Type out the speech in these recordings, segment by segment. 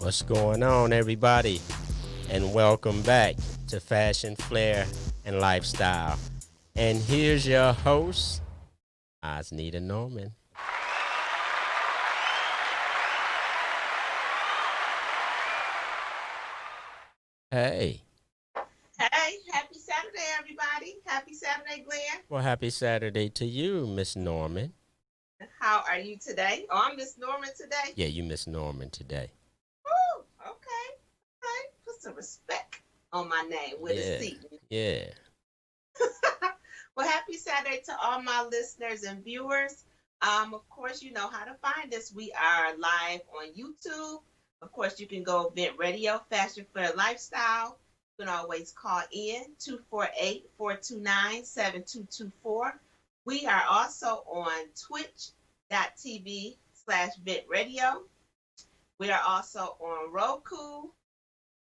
What's going on, everybody? And welcome back to Fashion, Flair, and Lifestyle. And here's your host, Osnita Norman. Hey, Hey, happy Saturday, everybody. Happy Saturday, Glenn. well, happy Saturday to you, Miss Norman. How are you today? Oh, I'm Miss Norman today. Yeah, you Miss Norman today. Woo, okay. Okay. Put some respect on my name with a Yeah, C. yeah. Well, happy Saturday to all my listeners and viewers. Of course, you know how to find us. We are live on YouTube. Of course, you can go Vent Radio, Fashion Fair Lifestyle. You can always call in 248-429-7224. We are also on twitch.tv/Vent Radio. We are also on Roku,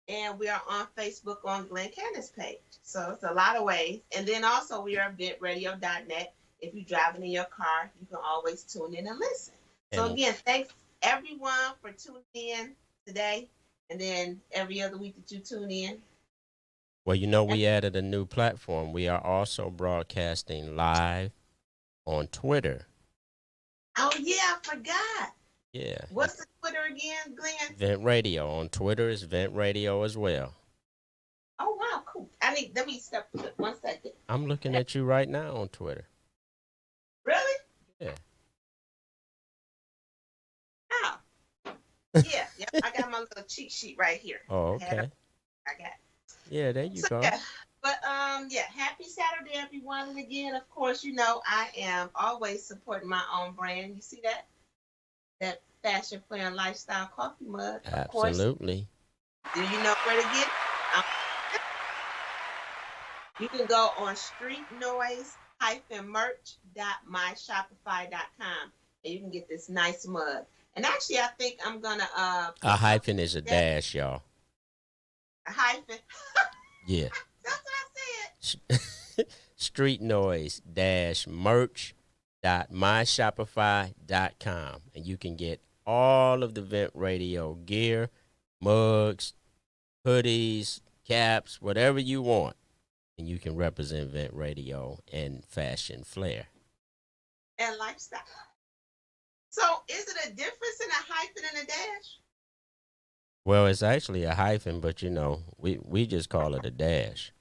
and we are on Facebook on Glenn Candace page. So it's a lot of ways. And then also we are ventradio.net. If you're driving in your car, you can always tune in and listen. So And again, thanks everyone for tuning in today, and then every other week that you tune in. well, we added a new platform. We are also broadcasting live on Twitter. Oh yeah, I forgot. Yeah, What's the Twitter again, Glenn? Vent Radio. On Twitter is Vent Radio as well. Oh wow, cool. Let me step 1 second. I'm looking at you right now on Twitter. Really? Yeah. Oh. Yeah, yeah. I got my little cheat sheet right here. Oh, okay. I got it. Yeah, there you So go. yeah, but yeah, happy Saturday, everyone. And again, of course, you know I am always supporting my own brand. You see that fashion, flair, and lifestyle coffee mug. Of course, Absolutely. do you know where to get it? Um, you can go on streetnoise-merch.myshopify.com and you can get this nice mug. And actually, I think I'm gonna A put something hyphen is a together. dash, y'all. A hyphen. Yeah. That's what I said. Street noise dash merch.myshopify.com. And you can get all of the Vent Radio gear, mugs, hoodies, caps, whatever you want. And you can represent Vent Radio and Fashion Flair. And lifestyle. So is it a difference in a hyphen and a dash? Well, it's actually a hyphen, but we just call it a dash.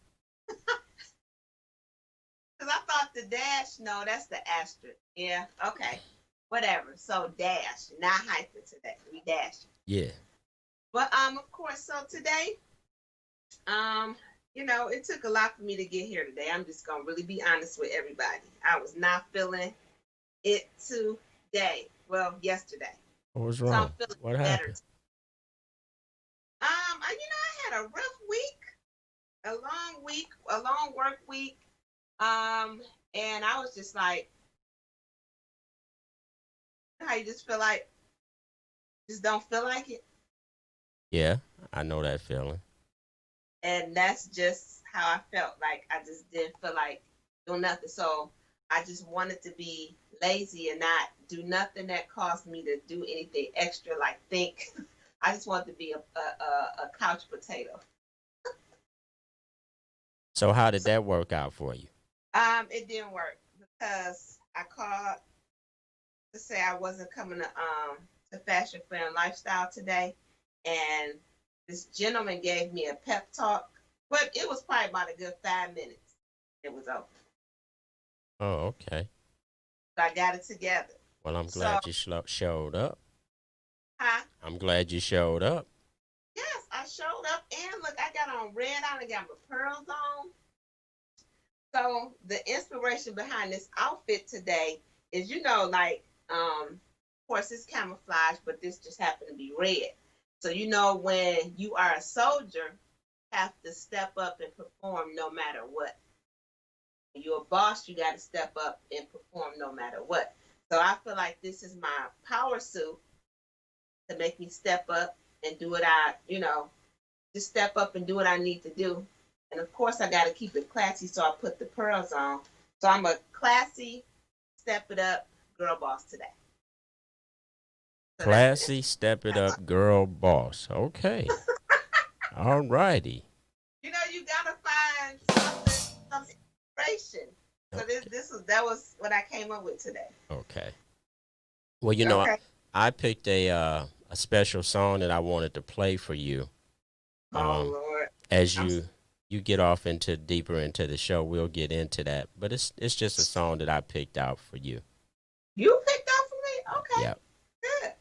Because I thought the dash, no, that's the asterisk. Yeah, okay. Whatever. So dash, not hyphen today. We dash. Yeah. But of course, so today, it took a lot for me to get here today. I'm just gonna really be honest with everybody. I was not feeling it today. Well, yesterday. What was So I'm wrong? feeling What better. happened? I had a rough week, a long work week. And I was just like, how you just feel like, just don't feel like it. Yeah, I know that feeling. And that's just how I felt. Like I just didn't feel like doing nothing. So I just wanted to be lazy and not do nothing that caused me to do anything extra, like think. I just wanted to be a couch potato. So how did that work out for you? It didn't work because I called to say I wasn't coming to Fashion Fair and Lifestyle today, and this gentleman gave me a pep talk, but it was probably about a good 5 minutes. It was over. Oh, okay. So I got it together. Well, I'm So, glad you showed up. huh? I'm glad you showed up. Yes, I showed up, and look, I got on red. I got my pearls on. So the inspiration behind this outfit today is, like, of course it's camouflage, but this just happened to be red. So when you are a soldier, you have to step up and perform no matter what. When you're a boss, you got to step up and perform no matter what. So I feel like this is my power suit to make me step up and do what just step up and do what I need to do. And of course, I got to keep it classy, so I put the pearls on. So I'm a classy, step it up girl boss today. So that's the Classy, step it up, girl boss. Okay. All righty. you gotta find something, some inspiration. So Okay. that was what I came up with today. Okay. Well, Okay. I picked a special song that I wanted to play for you. Oh Um, Lord. as I'm you get off into deeper into the show, we'll get into that. But it's just a song that I picked out for you. You picked out for me? Okay. Yep. Good.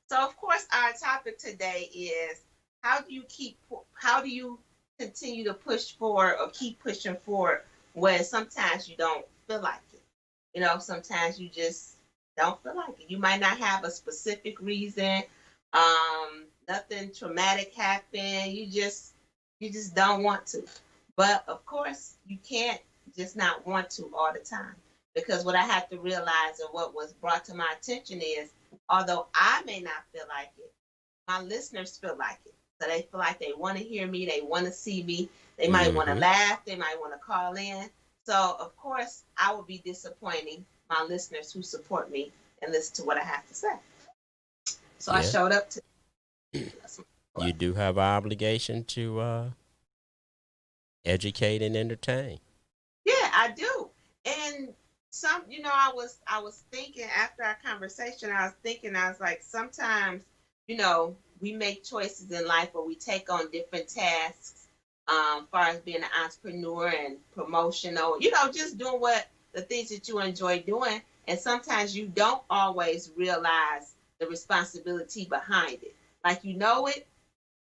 So of course our topic today is how do you continue to push forward or keep pushing forward when sometimes you don't feel like it. Sometimes you just don't feel like it. You might not have a specific reason. Nothing traumatic happened. You just don't want to. But of course, you can't just not want to all the time. Because what I have to realize and what was brought to my attention is although I may not feel like it, my listeners feel like it. So they feel like they want to hear me, they want to see me, they might want to Mm-hmm. laugh, they might want to call in. So, of course, I will be disappointing my listeners who support me and listen to what I have to say. So I Yeah. showed up to. You do have an obligation to educate and entertain. Yeah, I do. And I was thinking after our conversation, I was like, sometimes, we make choices in life where we take on different tasks, far as being an entrepreneur and promotional, just doing the things that you enjoy doing. And sometimes you don't always realize the responsibility behind it. Like you know it,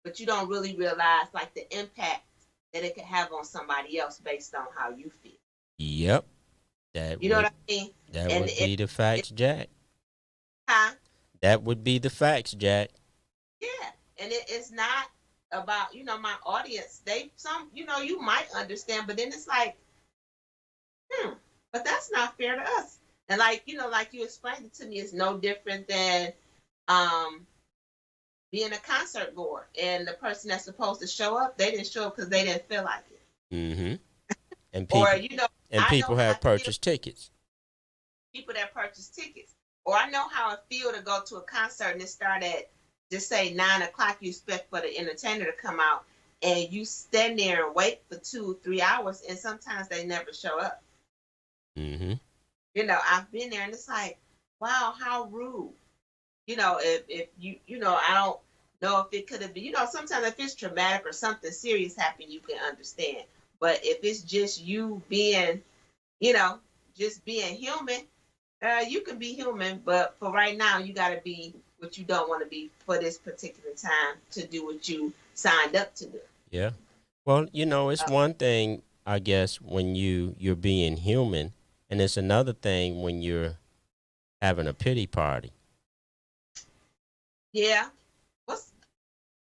but you don't really realize like the impact that it could have on somebody else based on how you feel. Yep. That You know what would I mean? that And would be the it facts, Jack. huh? That would be the facts, Jack. Yeah. And it's not about, my audience. You might understand, but then it's like, but that's not fair to us. And like you explained it to me, it's no different than um being a concert goer and the person that's supposed to show up, they didn't show up because they didn't feel like it. Mm-hmm. And Or, people I know how have it feels purchased tickets. people that purchase tickets. Or I know how it feels to go to a concert and it start at just say 9 o'clock. You expect for the entertainer to come out, and you stand there and wait for 2 3 hours, and sometimes they never show up. Mm-hmm. I've been there, and it's like, wow, how rude. If I don't know if it could have been. Sometimes if it's traumatic or something serious happened, you can understand. But if it's just you being, you know, just being human, you can be human, but for right now, you got to be what you don't want to be for this particular time to do what you signed up to do. Yeah. Well, it's Uh, one thing, I guess, when you're being human, and it's another thing when you're having a pity party. yeah. What's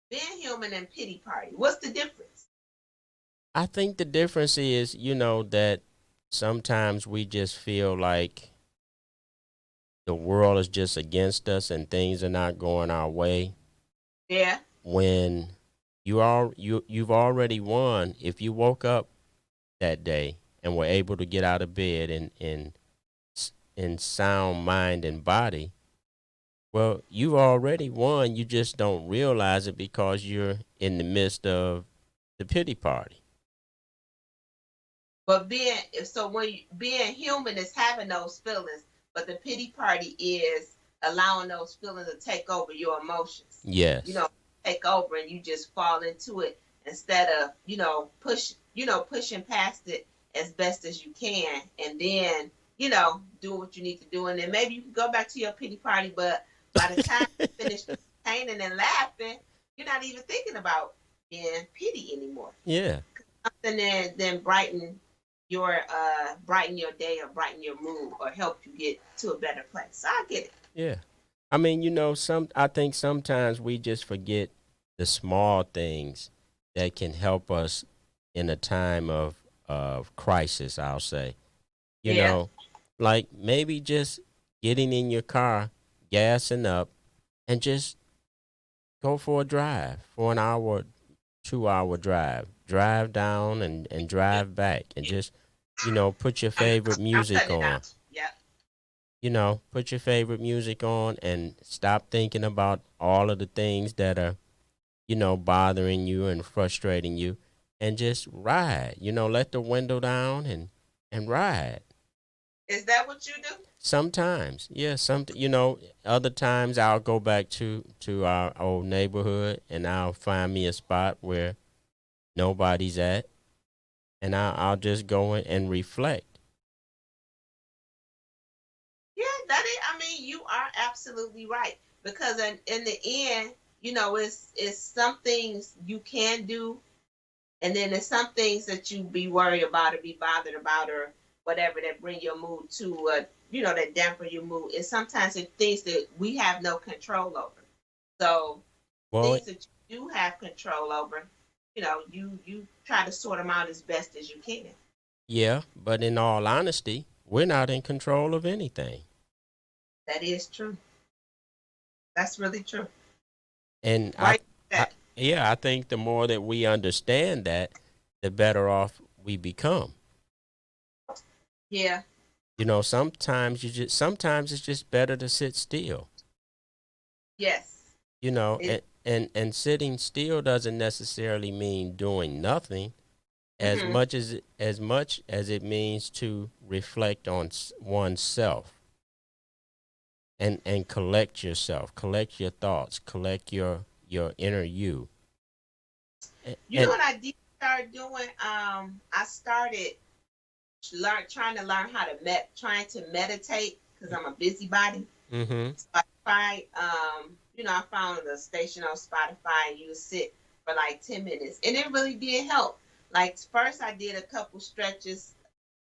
being human and pity party? What's the difference? I think the difference is, that sometimes we just feel like the world is just against us and things are not going our way. Yeah. When you've already won, if you woke up that day and were able to get out of bed in sound mind and body, well, you've already won. You just don't realize it because you're in the midst of the pity party. But being human is having those feelings, but the pity party is allowing those feelings to take over your emotions. You Yes. know, take over and you just fall into it instead of pushing past it as best as you can, and then do what you need to do, and then maybe you can go back to your pity party. But by the time you finish painting and laughing, you're not even thinking about being pity anymore. Yeah. Something that then brighten your day or brighten your mood or help you get to a better place. So I get it. Yeah. I mean, I think sometimes we just forget the small things that can help us in a time of crisis, I'll say. You Yeah. know, like maybe just getting in your car, gassing up, and just go for a drive for an hour, 2 hour drive. Drive down and Yeah. drive back and just, put your I'm, favorite I'm music cutting it on. out. Yeah. put your favorite music on and stop thinking about all of the things that are, bothering you and frustrating you, and just ride. Let the window down and ride. Is that what you do? Sometimes, yeah, other times I'll go back to our old neighborhood and I'll find me a spot where nobody's at, and I'll just go in and reflect. Yeah, that is. I mean, you are absolutely right because in the end, it's some things you can do, and then there's some things that you be worried about or be bothered about or whatever that bring your mood to, that dampen your mood. And sometimes it's things that we have no control over. So Well, things that you do have control over, you try to sort them out as best as you can. yeah, but in all honesty, we're not in control of anything. That is true. That's really true. And Right? yeah, I think the more that we understand that, the better off we become. Yeah. Sometimes it's just better to sit still. Yes. It, And sitting still doesn't necessarily mean doing nothing, mhm. as much as it means to reflect on oneself and collect yourself, collect your thoughts, collect your inner you. You know And what I did start doing? I started trying to learn how to trying to meditate because I'm a busybody. mm-hmm. So I tried, I found a station on Spotify and you sit for like 10 minutes, and it really did help. Like first, I did a couple stretches,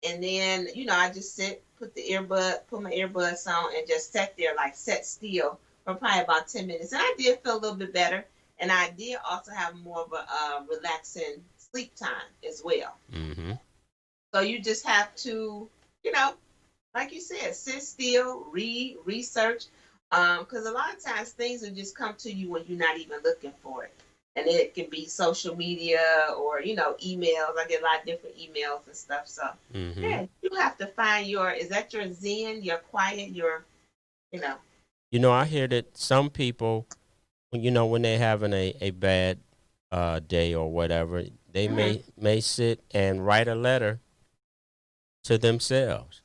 and then I just put my earbuds on, and just sat there like set still for probably about 10 minutes, and I did feel a little bit better, and I did also have more of a relaxing sleep time as well. Mm-hmm. So you just have to, you know, like you said, sit still, read, research, because a lot of times things will just come to you when you're not even looking for it. And it can be social media or, emails. I get a lot of different emails and stuff. So, Mm-hmm. yeah, you have to find is that your zen, your quiet, you know. I hear that some people, when they're having a bad day or whatever, they Hmm. may sit and write a letter to themselves.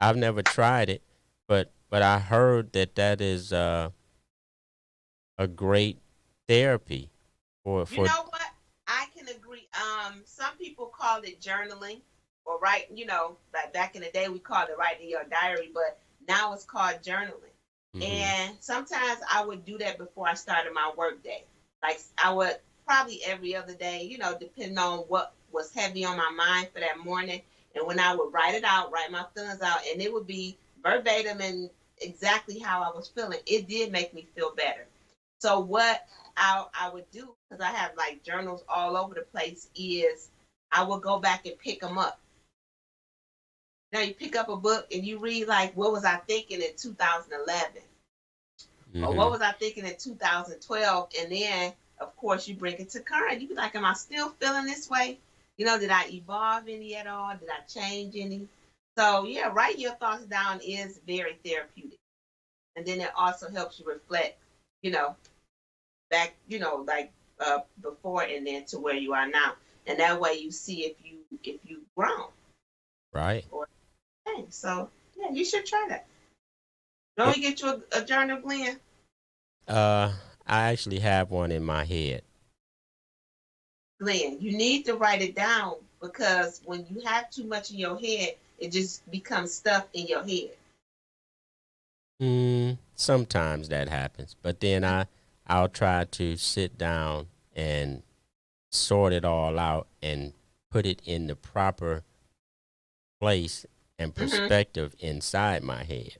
I've never tried it, but I heard that is a great therapy You for know what? I can agree. Some people call it journaling or write, back in the day we called it writing your diary, but now it's called journaling. hmm And sometimes I would do that before I started my work day. Like I would probably every other day, depending on what was heavy on my mind for that morning. And when I would write it out, write my feelings out, and it would be verbatim and exactly how I was feeling, it did make me feel better. So what I would do, because I have like journals all over the place, is I would go back and pick them up. Now you pick up a book and you read like what was I thinking in 2011, or what hmm was I thinking in 2012, and then of course you bring it to current. You be like, am I still feeling this way? Did I evolve any at all? Did I change any? So yeah, writing your thoughts down is very therapeutic, and then it also helps you reflect. You know, back, like before and then to where you are now. And that way you see if you've grown right. or changed. So yeah, you should try that. Don't you get you a journal, Glenn? Uh, I actually have one in my head. Glenn, you need to write it down because when you have too much in your head, it just becomes stuff in your head. Sometimes that happens, but then I'll try to sit down and sort it all out and put it in the proper place and Mm-hmm. perspective inside my head.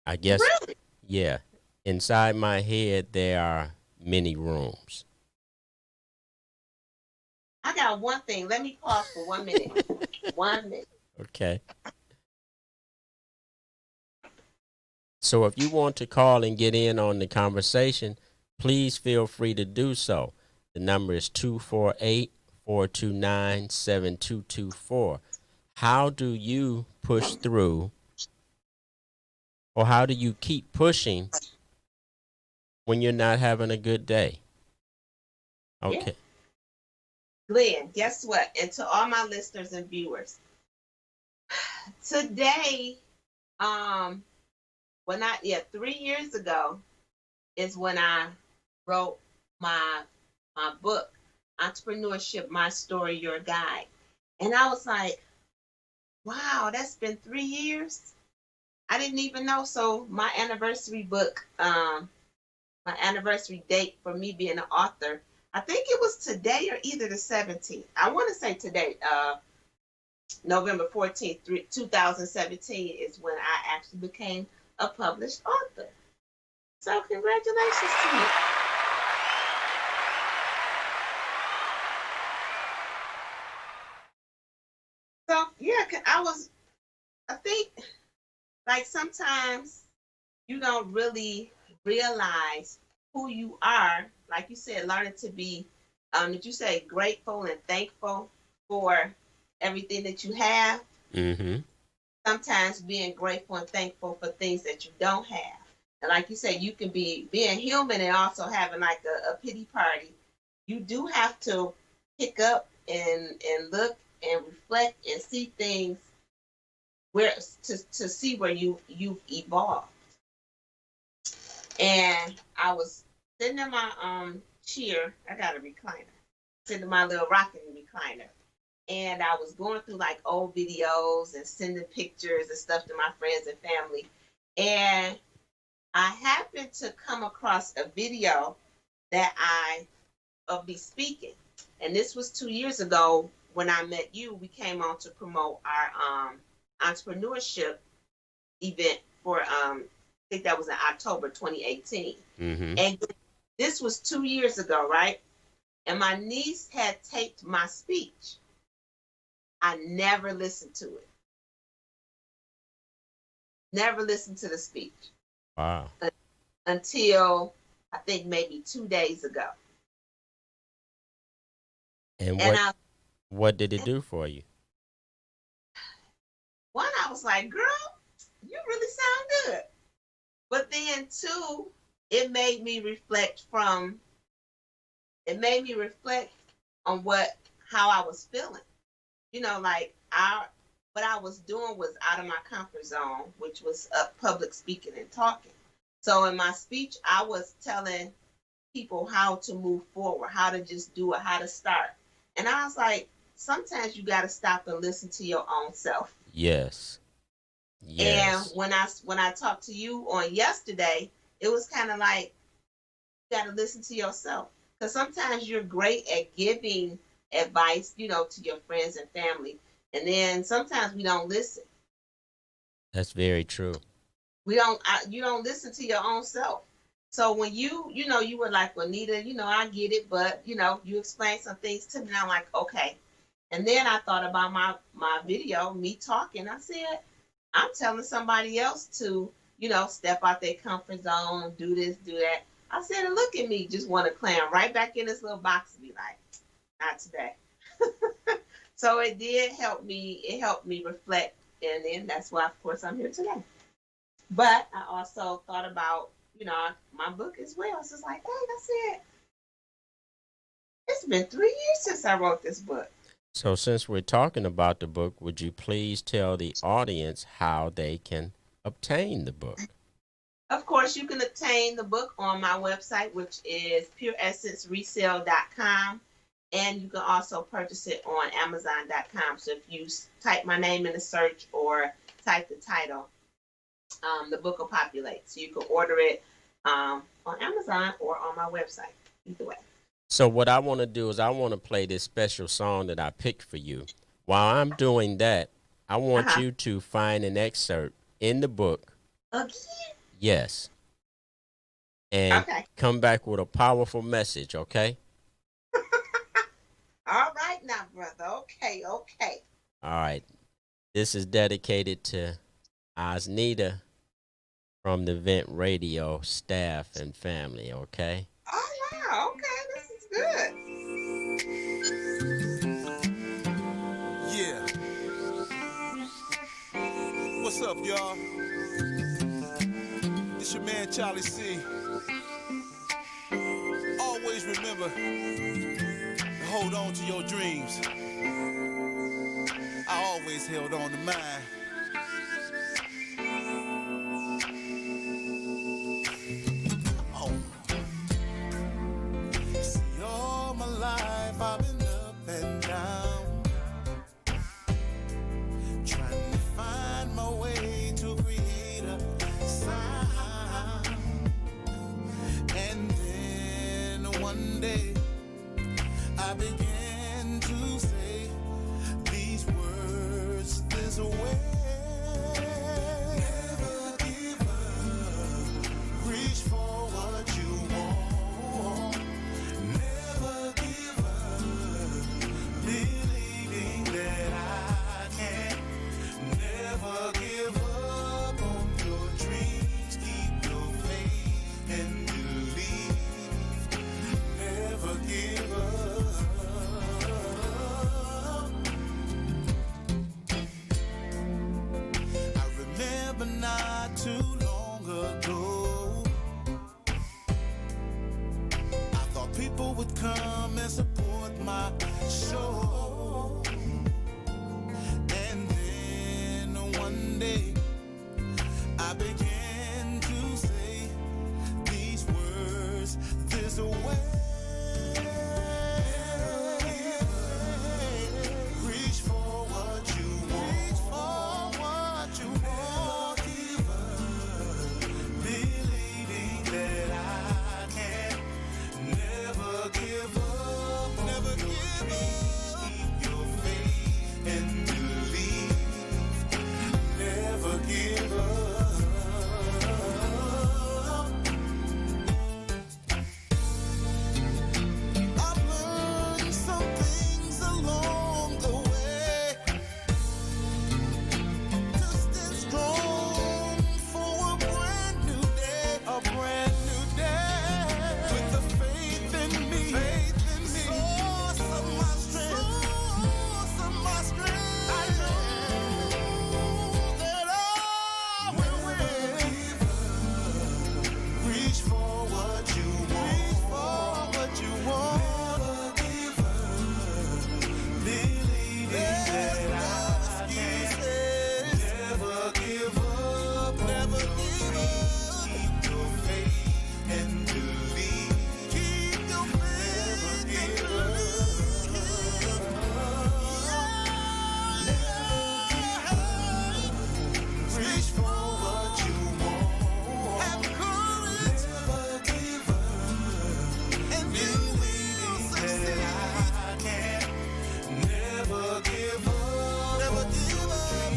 I guess, Really? yeah, inside my head there are many rooms. I got one thing. Let me pause for 1 minute. 1 minute. Okay. So if you want to call and get in on the conversation, please feel free to do so. The number is 248-429-7224. How do you push through, Or how do you keep pushing when you're not having a good day? Yeah. Okay. Glenn, guess what? And to all my listeners and viewers, today, when 3 years ago is when I wrote my book, Entrepreneurship, My Story, Your Guide. And I was like, wow, that's been 3 years. I didn't even know. So my anniversary book, my anniversary date for me being an author, I think it was today or either the 17th. I want to say today, November 14th, 2017 is when I actually became a published author. So congratulations to me. So yeah, I think like sometimes you don't really realize who you are. Like you said, learning to be, did you say grateful and thankful for everything that you have? Mm-hmm. Sometimes being grateful and thankful for things that you don't have. And like you said, you can be being human and also having like a pity party. You do have to pick up and look and reflect and see things where to see where you've evolved. And I was sitting in my chair. I got a recliner. Sitting in my little rocking recliner. And I was going through like old videos and sending pictures and stuff to my friends and family. And I happened to come across a video that I of me speaking. And this was 2 years ago when I met you. We came on to promote our entrepreneurship event for I think that was in October 2018. Mm-hmm. And this was 2 years ago, right? And my niece had taped my speech. I never listened to it. Never listened to the speech. Wow. Until I think maybe 2 days ago. And And what did it do for you? one, I was like, girl, you really sound good. But then two, it made me reflect on how I was feeling. You know, like what I was doing was out of my comfort zone, which was public speaking and talking. So in my speech, I was telling people how to move forward, how to just do it, how to start. And I was like, sometimes you got to stop and listen to your own self. Yes. And Yes. when I talked to you on yesterday, it was kind of like you got to listen to yourself, because sometimes you're great at giving advice, to your friends and family, and then sometimes we don't listen. That's very true. You don't listen to your own self. So when you were like, well, Nita, I get it, but you explained some things to me, and I'm like, okay. And then I thought about my video, me talking. I said, I'm telling somebody else to, step out their comfort zone, do this, do that. I said, and look at me, just want to clam right back in this little box and be like, not today. So it did help me. It helped me reflect, and then that's why, of course, I'm here today. But I also thought about, my book as well. So it's like, hey, I said, it's been 3 years since I wrote this book. So since we're talking about the book, would you please tell the audience how they can obtain the book? Of course, you can obtain the book on my website, which is pureessenceresale.com. And you can also purchase it on amazon.com. So if you type my name in the search or type the title, the book will populate. So you can order it on Amazon or on my website. Either way. So what I want to do is I want to play this special song that I picked for you. While I'm doing that, I want you to find an excerpt in the book. Again? Yes. And okay. Come back with a powerful message, okay? All right now, brother. Okay. All right. This is dedicated to Osnita from the Vent Radio staff and family, okay? Oh, wow. Okay, this is good. Yeah. What's up, y'all? Charlie C. Always remember to hold on to your dreams. I always held on to mine. Oh. See, all my life I've been up and down, trying to find my way to create a sound. And then one day I began to say these words this way. Never give up, reach for what you want. Never give up, believing that I can. Never give up on your dreams, keep your faith and believe. Never give up. I remember not too long ago, I thought people would come and support my show. And then one day I began to say these words this way. Reach for what you want. Never give up, believing that I can. Never give up. Never give up. Keep your faith and believe. Never give up. I've learned some things along the way to stand strong for a brand new day. A brand new day. With the faith in me. Source of my strength. I know that I will win. Reach for what you want. Never give up. Believing that I can. Never give up. Keep your faith and believe. Never give up. Reach for what you want. Have courage. Never give up. And you will succeed. I can. Never give up. Never give up.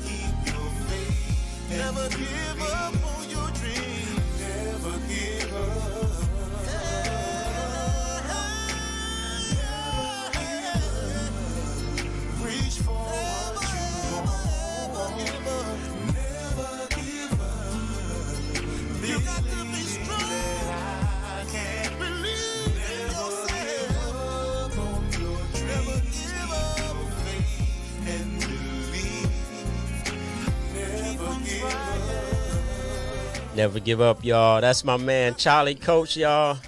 Keep your faith. Never give up on your dreams. Never give up. Reach for what you want. Never give up. You got to be strong. I can believe in yourself. On your dreams. Never give up. Faith and believe. Never give up. Never give up, y'all. That's my man Charlie Coach, y'all.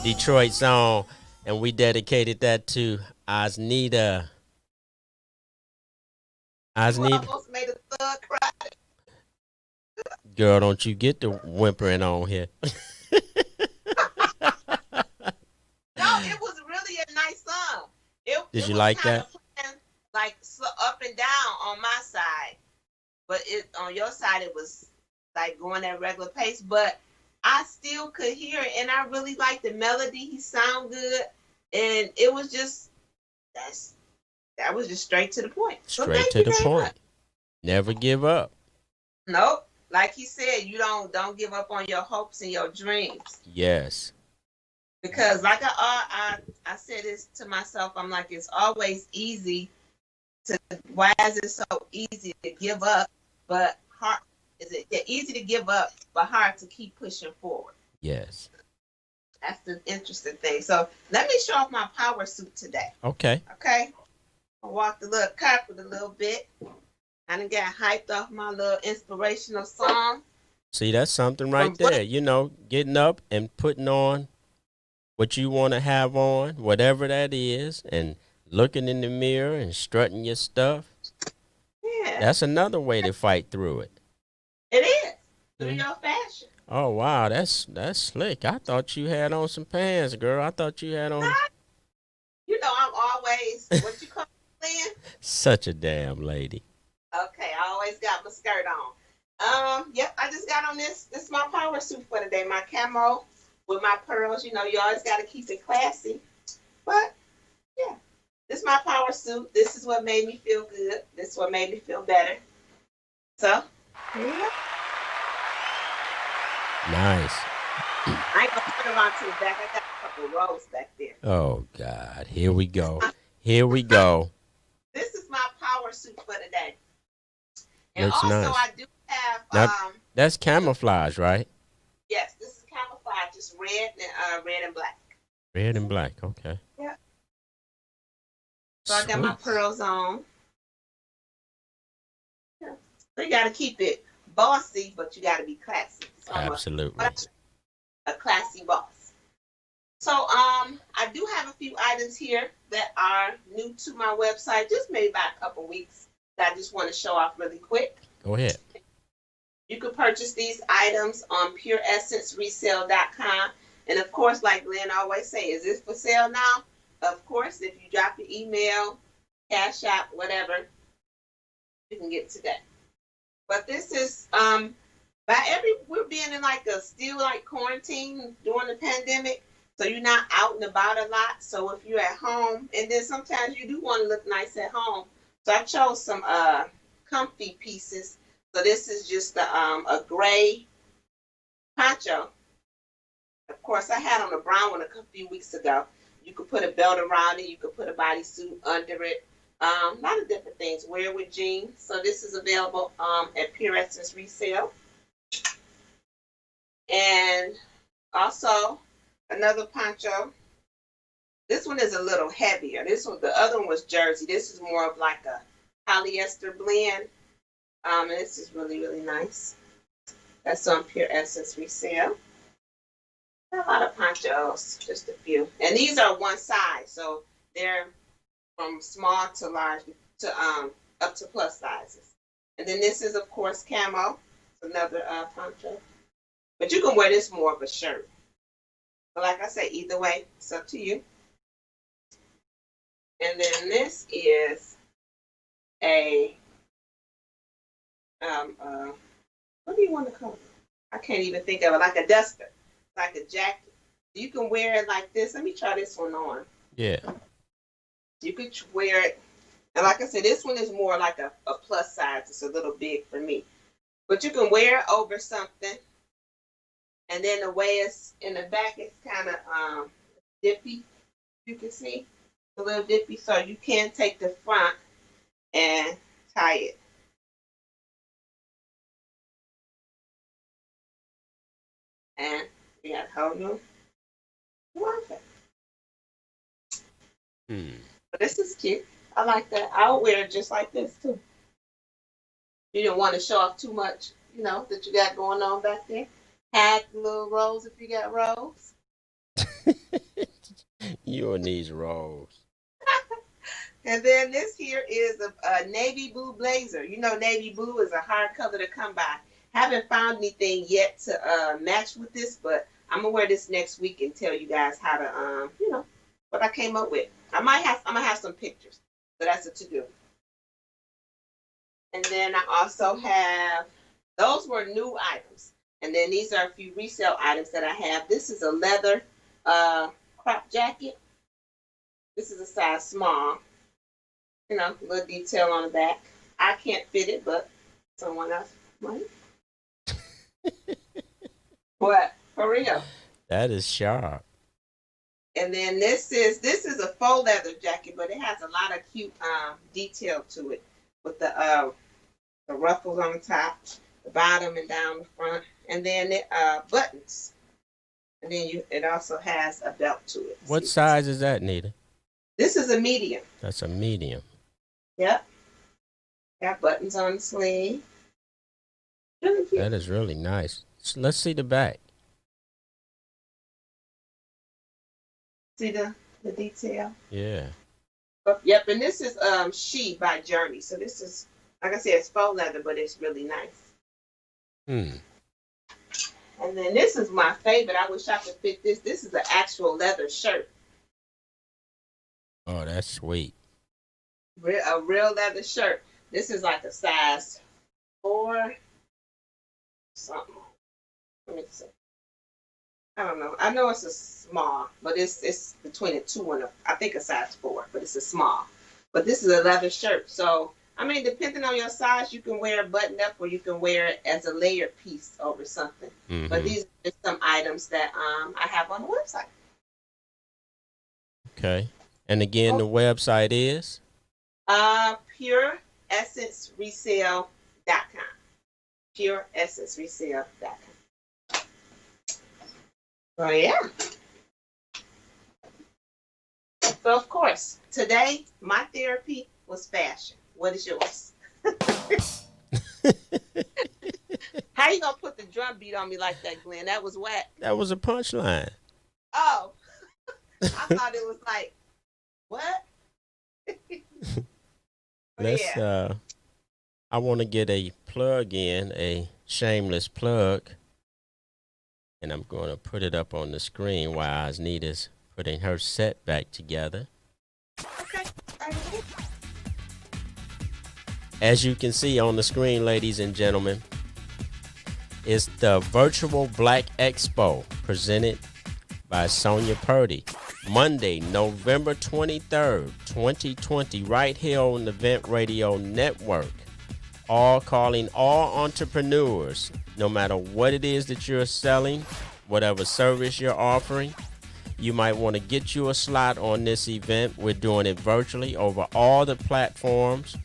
Detroit song. And we dedicated that to Osnita. You Osnita, almost made a thug cry. girl, don't you get the whimpering on here. No, it was really a nice song. Did it you was like kinda that? playing, like up and down on my side, but it on your side it was like going at regular pace. But I still could hear it, and I really liked the melody. He sound good, and it was just that was just straight to the point. So Straight thank to you the very point. much. Never give up. Nope, like he said, you don't give up on your hopes and your dreams. Yes. Because like I said this to myself, I'm like, it's always easy to, why is it so easy to give up, but hard, is it easy to give up, but hard to keep pushing forward? Yes. That's the interesting thing. So let me show off my power suit today. Okay. Okay? I walked the little carpet a little bit. I done got hyped off my little inspirational song. See, that's something From right there. You know, getting up and putting on what you want to have on, whatever that is, and looking in the mirror and strutting your stuff. yeah, That's another way to fight through it. it is through Mhm. your fashion. Oh wow, that's slick. I thought you had on some pants, girl. I thought you had on You know, I'm always what you call it, such a damn lady. okay, I always got my skirt on. Yep, I just got on this. This is my power suit for today. My camo with my pearls. You know, you always got to keep it classy. But yeah, this is my power suit. This is what made me feel good. This is what made me feel better. So here you go. Nice. I ain't gonna put it on to the back. I got a couple rows back there. Oh God, here we go. Here we go. This is my power suit for today. And Looks also, nice. I do have Now that's camouflage, right? yes, this is camouflage, just red and black. Red and black. Okay. Yeah. So I got my Sweet. pearls on. Yeah. So you got to keep it bossy, but you got to be classy. So I'm Absolutely. a classy boss. So I do have a few items here that are new to my website, just maybe about a couple weeks that I just want to show off really quick. Go ahead. You can purchase these items on pureessenceresale.com. And of course, like Glenn always say, is this for sale now? Of course, if you drop your email, Cash App, whatever, you can get it today. But this is we're being in like a still like quarantine during the pandemic. So you're not out and about a lot. So if you're at home, and then sometimes you do want to look nice at home. So I chose some comfy pieces. So this is just a gray poncho. Of course, I had on a brown one a few weeks ago. You could put a belt around it. You could put a bodysuit under it. A lot of different things. Wear with jeans. So this is available at Pure Essence Resale. And also another poncho. This one is a little heavier. The other one was jersey. This is more of like a polyester blend. And this is really, really nice. That's on Pure Essence Resale. A lot of ponchos, just a few. And these are one size, so they're from small to large to up to plus sizes. And then this is of course camo. It's another poncho. But you can wear this more of a shirt. But like I say, either way, it's up to you. And then this is a what do you want to call it? I can't even think of it. Like a duster, like a jacket. You can wear it like this. Let me try this one on. Yeah. You could wear it, and like I said, this one is more like a plus size. It's a little big for me, but you can wear it over something. And then the way it's in the back, it's kind of dippy. You can see it's a little dippy, so you can take the front and tie it. And you got to hold them. But this is cute. I like that. I'll wear it just like this too. You didn't want to show off too much, that you got going on back there. Have little rolls if you got rolls. You and these rolls. And then this here is a navy blue blazer. You know, navy blue is a hard color to come by. Haven't found anything yet to match with this, but I'm gonna wear this next week and tell you guys how to, what I came up with. I'm gonna have some pictures, so that's a to do. And then I also have, those were new items, and then these are a few resale items that I have. This is a leather crop jacket. This is a size small. Little detail on the back. I can't fit it, but someone else might. What? For real. That is sharp. And then this is a faux leather jacket, but it has a lot of cute detail to it with the ruffles on the top, the bottom, and down the front, and then the buttons. And then it also has a belt to it. What size is that, Nita? This is a medium. That's a medium. Yep. Got buttons on the sleeve. Really cute. That is really nice. Let's see the back. See the detail. Yeah. Yep, and this is She by Journey. So this is, like I said, it's faux leather, but it's really nice. Hmm. And then this is my favorite. I wish I could fit this. This is an actual leather shirt. Oh, that's sweet. A real leather shirt. This is like a size 4 something. Let me see. I don't know. I know it's a small, but it's between a 2 and I think a size 4, but it's a small. But this is a leather shirt. So, I mean, depending on your size, you can wear it buttoned up or you can wear it as a layered piece over something. Mm-hmm. But these are just some items that I have on the website. Okay. And again, the website is? PureEssenceResale.com. PureEssenceResale.com. Oh, yeah. So, of course, today, my therapy was fashion. What is yours? How you gonna put the drum beat on me like that, Glenn? That was whack. That was a punchline. Oh, I thought it was like, what? Let's, I want to get a plug in, a shameless plug. And I'm going to put it up on the screen while Asnita's putting her set back together. Okay. As you can see on the screen, ladies and gentlemen, is the Virtual Black Expo presented by Sonia Purdy. Monday, November 23rd, 2020, right here on the Vent Radio Network. All calling all entrepreneurs, no matter what it is that you're selling, whatever service you're offering. You might want to get you a slot on this event. We're doing it virtually over all the platforms,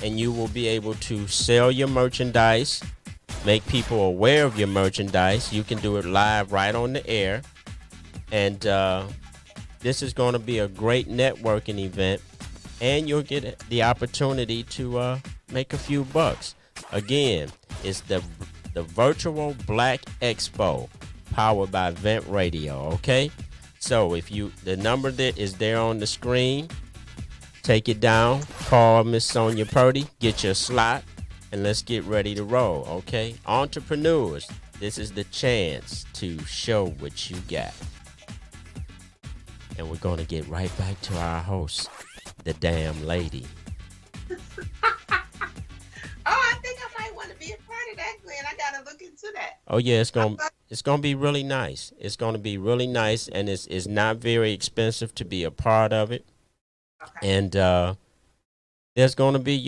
and you will be able to sell your merchandise, make people aware of your merchandise. You can do it live right on the air. And this is going to be a great networking event, and you'll get the opportunity to make a few bucks. Again, it's the Virtual Black Expo powered by Vent Radio, okay? So if the number that is there on the screen, take it down, call Miss Sonia Purdy, get your slot, and let's get ready to roll, okay? Entrepreneurs, this is the chance to show what you got. And we're going to get right back to our host, the damn lady. I think I might want to be a part of that, Glenn. I gotta look into that. Oh yeah, it's gonna be really nice. It's gonna be really nice, and it's not very expensive to be a part of it. Okay. And there's gonna be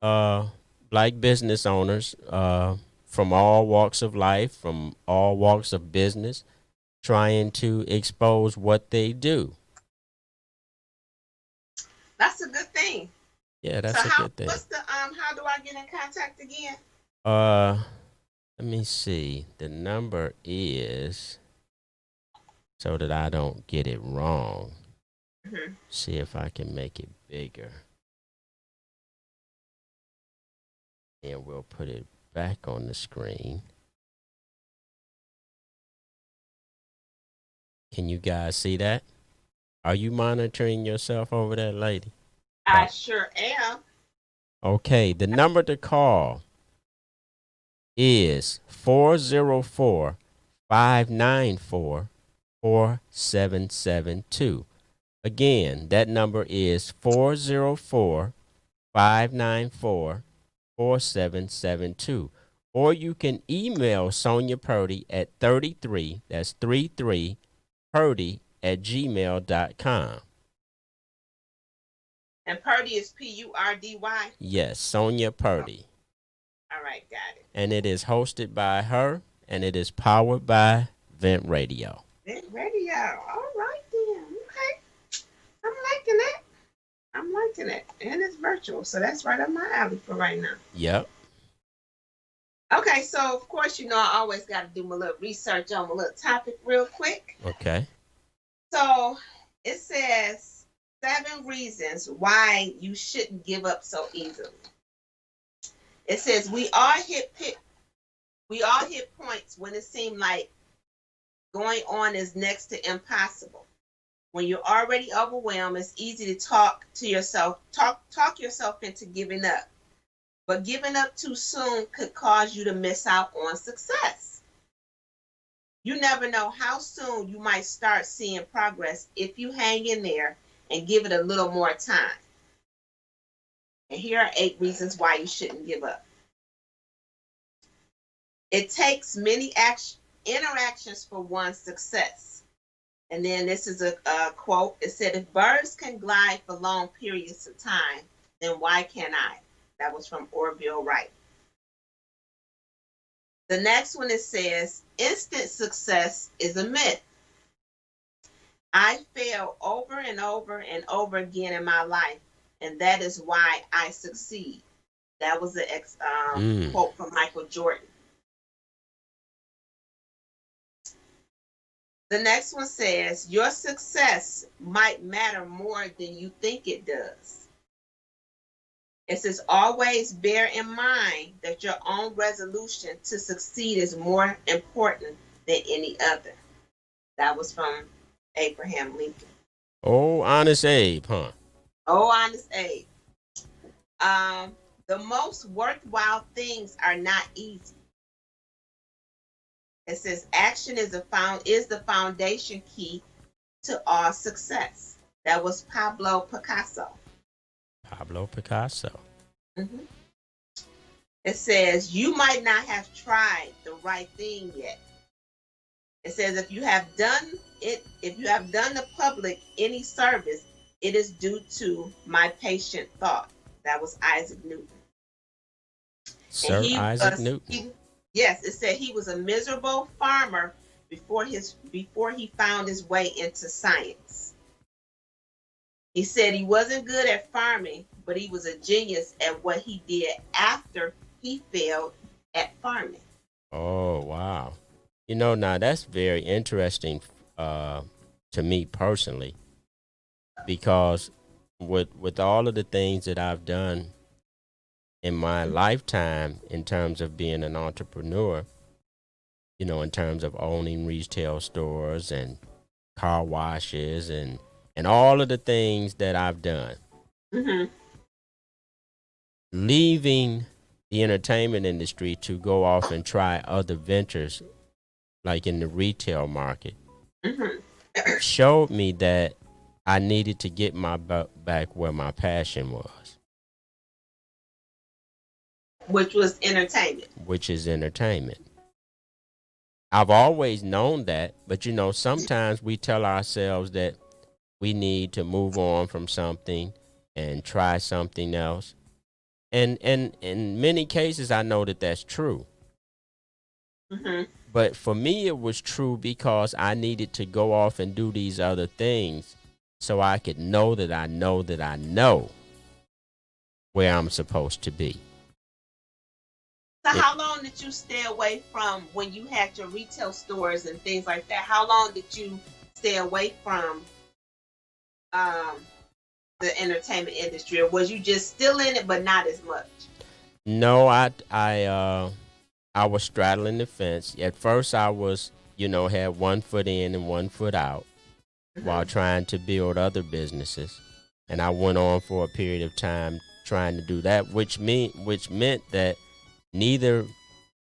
black business owners from all walks of life, from all walks of business, trying to expose what they do. That's a good thing. Yeah, that's a good thing. What's the how do I get in contact again? Let me see. The number is, so that I don't get it wrong. Mm-hmm. See if I can make it bigger. And we'll put it back on the screen. Can you guys see that? Are you monitoring yourself over there, lady? I sure am. Okay, the number to call is 404-594-4772. Again, that number is 404-594-4772. Or you can email Sonia Purdy at 33 Purdy@gmail.com. And Purdy is Purdy. Yes, Sonia Purdy. All right, got it. And it is hosted by her, and it is powered by Vent Radio. Vent Radio. All right then. Okay. I'm liking it. And it's virtual, so that's right up my alley for right now. Yep. Okay, so of course, I always got to do my little research on my little topic real quick. Okay. So it says 7 reasons why you shouldn't give up so easily. It says we all hit We all hit points when it seemed like going on is next to impossible. When you're already overwhelmed, it's easy to talk yourself into giving up. But giving up too soon could cause you to miss out on success. You never know how soon you might start seeing progress if you hang in there and give it a little more time. And here are 8 reasons why you shouldn't give up. It takes many interactions for one's success. And then this is a quote. It said, if birds can glide for long periods of time, then why can't I? That was from Orville Wright. The next one, it says, instant success is a myth. I fail over and over and over again in my life, and that is why I succeed. That was the quote from Michael Jordan. The next one says, your success might matter more than you think it does. It says, always bear in mind that your own resolution to succeed is more important than any other. That was from Abraham Lincoln. Oh, Honest Abe, huh? Oh, Honest Abe. The most worthwhile things are not easy. It says action is the foundation key to all success. That was Pablo Picasso. Pablo Picasso. Mm-hmm. It says you might not have tried the right thing yet. It says if you have done the public any service, it is due to my patient thought. That was Isaac Newton. Sir Isaac Newton. Yes, it said he was a miserable farmer before he found his way into science. He said he wasn't good at farming, but he was a genius at what he did after he failed at farming. Oh, wow. Now that's very interesting to me personally, because with all of the things that I've done in my lifetime in terms of being an entrepreneur, in terms of owning retail stores and car washes and all of the things that I've done, mm-hmm. leaving the entertainment industry to go off and try other ventures like in the retail market, mm-hmm. showed me that I needed to get my back where my passion was. Which was entertainment. Which is entertainment. I've always known that, but sometimes we tell ourselves that we need to move on from something and try something else. And in many cases, I know that that's true. Mm-hmm. But for me, it was true because I needed to go off and do these other things so I could know that I know where I'm supposed to be. So how long did you stay away from when you had your retail stores and things like that? How long did you stay away from the entertainment industry, or was you just still in it but not as much? No, I was straddling the fence. At first, I was, had one foot in and one foot out, mm-hmm. while trying to build other businesses, and I went on for a period of time trying to do that, which meant that neither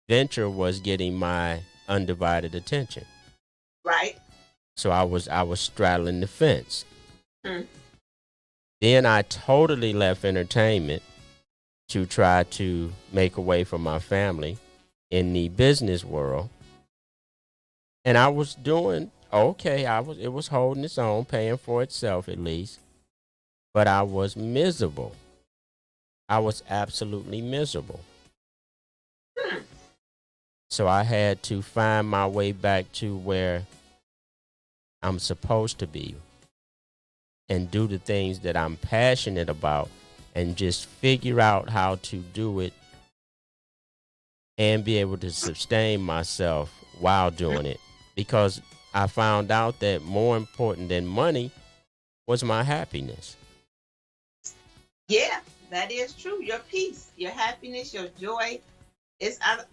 venture was getting my undivided attention. Right. So I was straddling the fence. Mm. Then I totally left entertainment to try to make a way for my family in the business world. And I was doing okay. It was holding its own, paying for itself at least. But I was miserable. I was absolutely miserable. So I had to find my way back to where I'm supposed to be and do the things that I'm passionate about and just figure out how to do it and be able to sustain myself while doing it. Because I found out that more important than money was my happiness. Yeah, that is true. Your peace, your happiness, your joy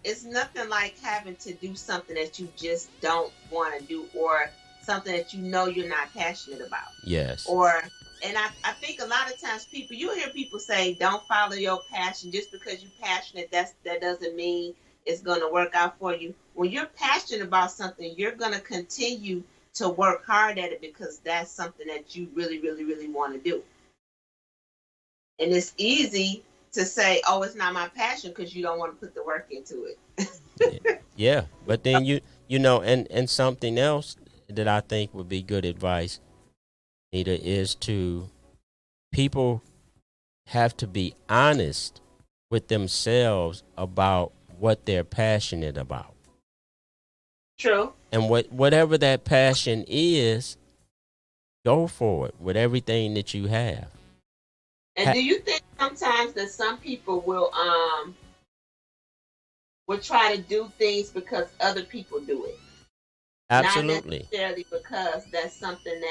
it's nothing like having to do something that you just don't want to do, or something that you know you're not passionate about. Yes. Or and I think a lot of times people, you hear people say don't follow your passion. Just because you're passionate, that doesn't mean it's going to work out for you. When you're passionate about something, you're going to continue to work hard at it because that's something that you really, really, really want to do. And it's easy to say, oh, it's not my passion, because you don't want to put the work into it. Yeah, but then you know, and something else that I think would be good advice, Nita, is to people have to be honest with themselves about what they're passionate about. True. And whatever that passion is, go for it with everything that you have. And do you think sometimes that some people will try to do things because other people do it? Absolutely. Not necessarily because that's something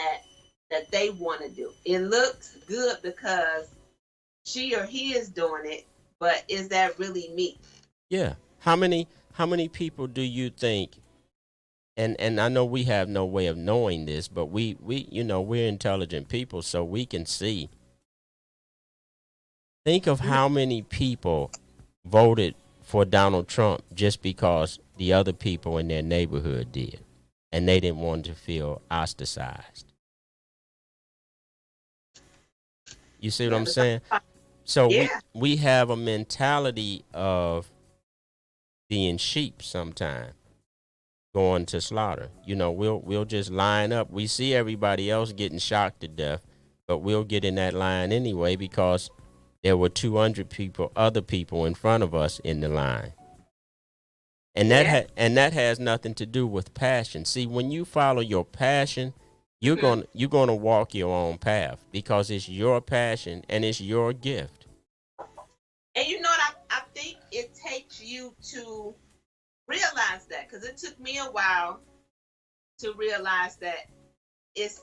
that they want to do. It looks good because she or he is doing it, but is that really me? Yeah. How many people do you think, and I know we have no way of knowing this, but we you know, we're intelligent people, so we can see. Think of how many people voted for Donald Trump just because the other people in their neighborhood did, and they didn't want to feel ostracized. You see what I'm saying? So Yeah. we have a mentality of being sheep sometimes, going to slaughter. You know, we'll just line up. We see everybody else getting shocked to death, but we'll get in that line anyway because there were 200 other people in front of us in the line. And that has nothing to do with passion. See, when you follow your passion, you're gonna walk your own path because it's your passion and it's your gift. And you know what? I think it takes you to realize that, because it took me a while to realize that it's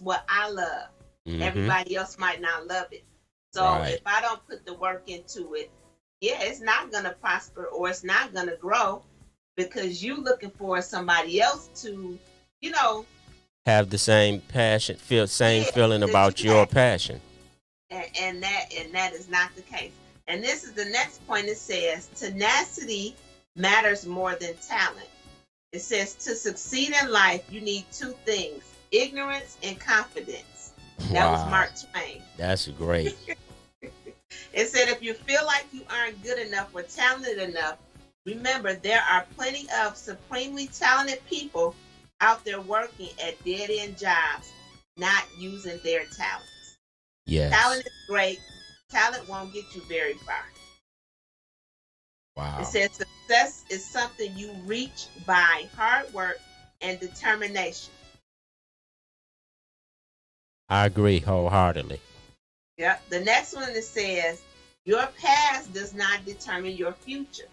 what I love. Mm-hmm. Everybody else might not love it. So Right. if I don't put the work into it, yeah, it's not gonna prosper or it's not gonna grow, because you looking for somebody else to, you know, Have the same passion, same yeah, feeling that about you your have. passion. And that is not the case. And this is the next point. It says tenacity matters more than talent. It says to succeed in life, you need two things: ignorance and confidence. That was Wow. Mark Twain. That's great. It said if you feel like you aren't good enough or talented enough, remember there are plenty of supremely talented people out there working at dead-end jobs, not using their talents. Yes. Talent is great. Talent won't get you very far. Wow. It says success is something you reach by hard work and determination. I agree wholeheartedly. Yep. The next one, it says your past does not determine your future.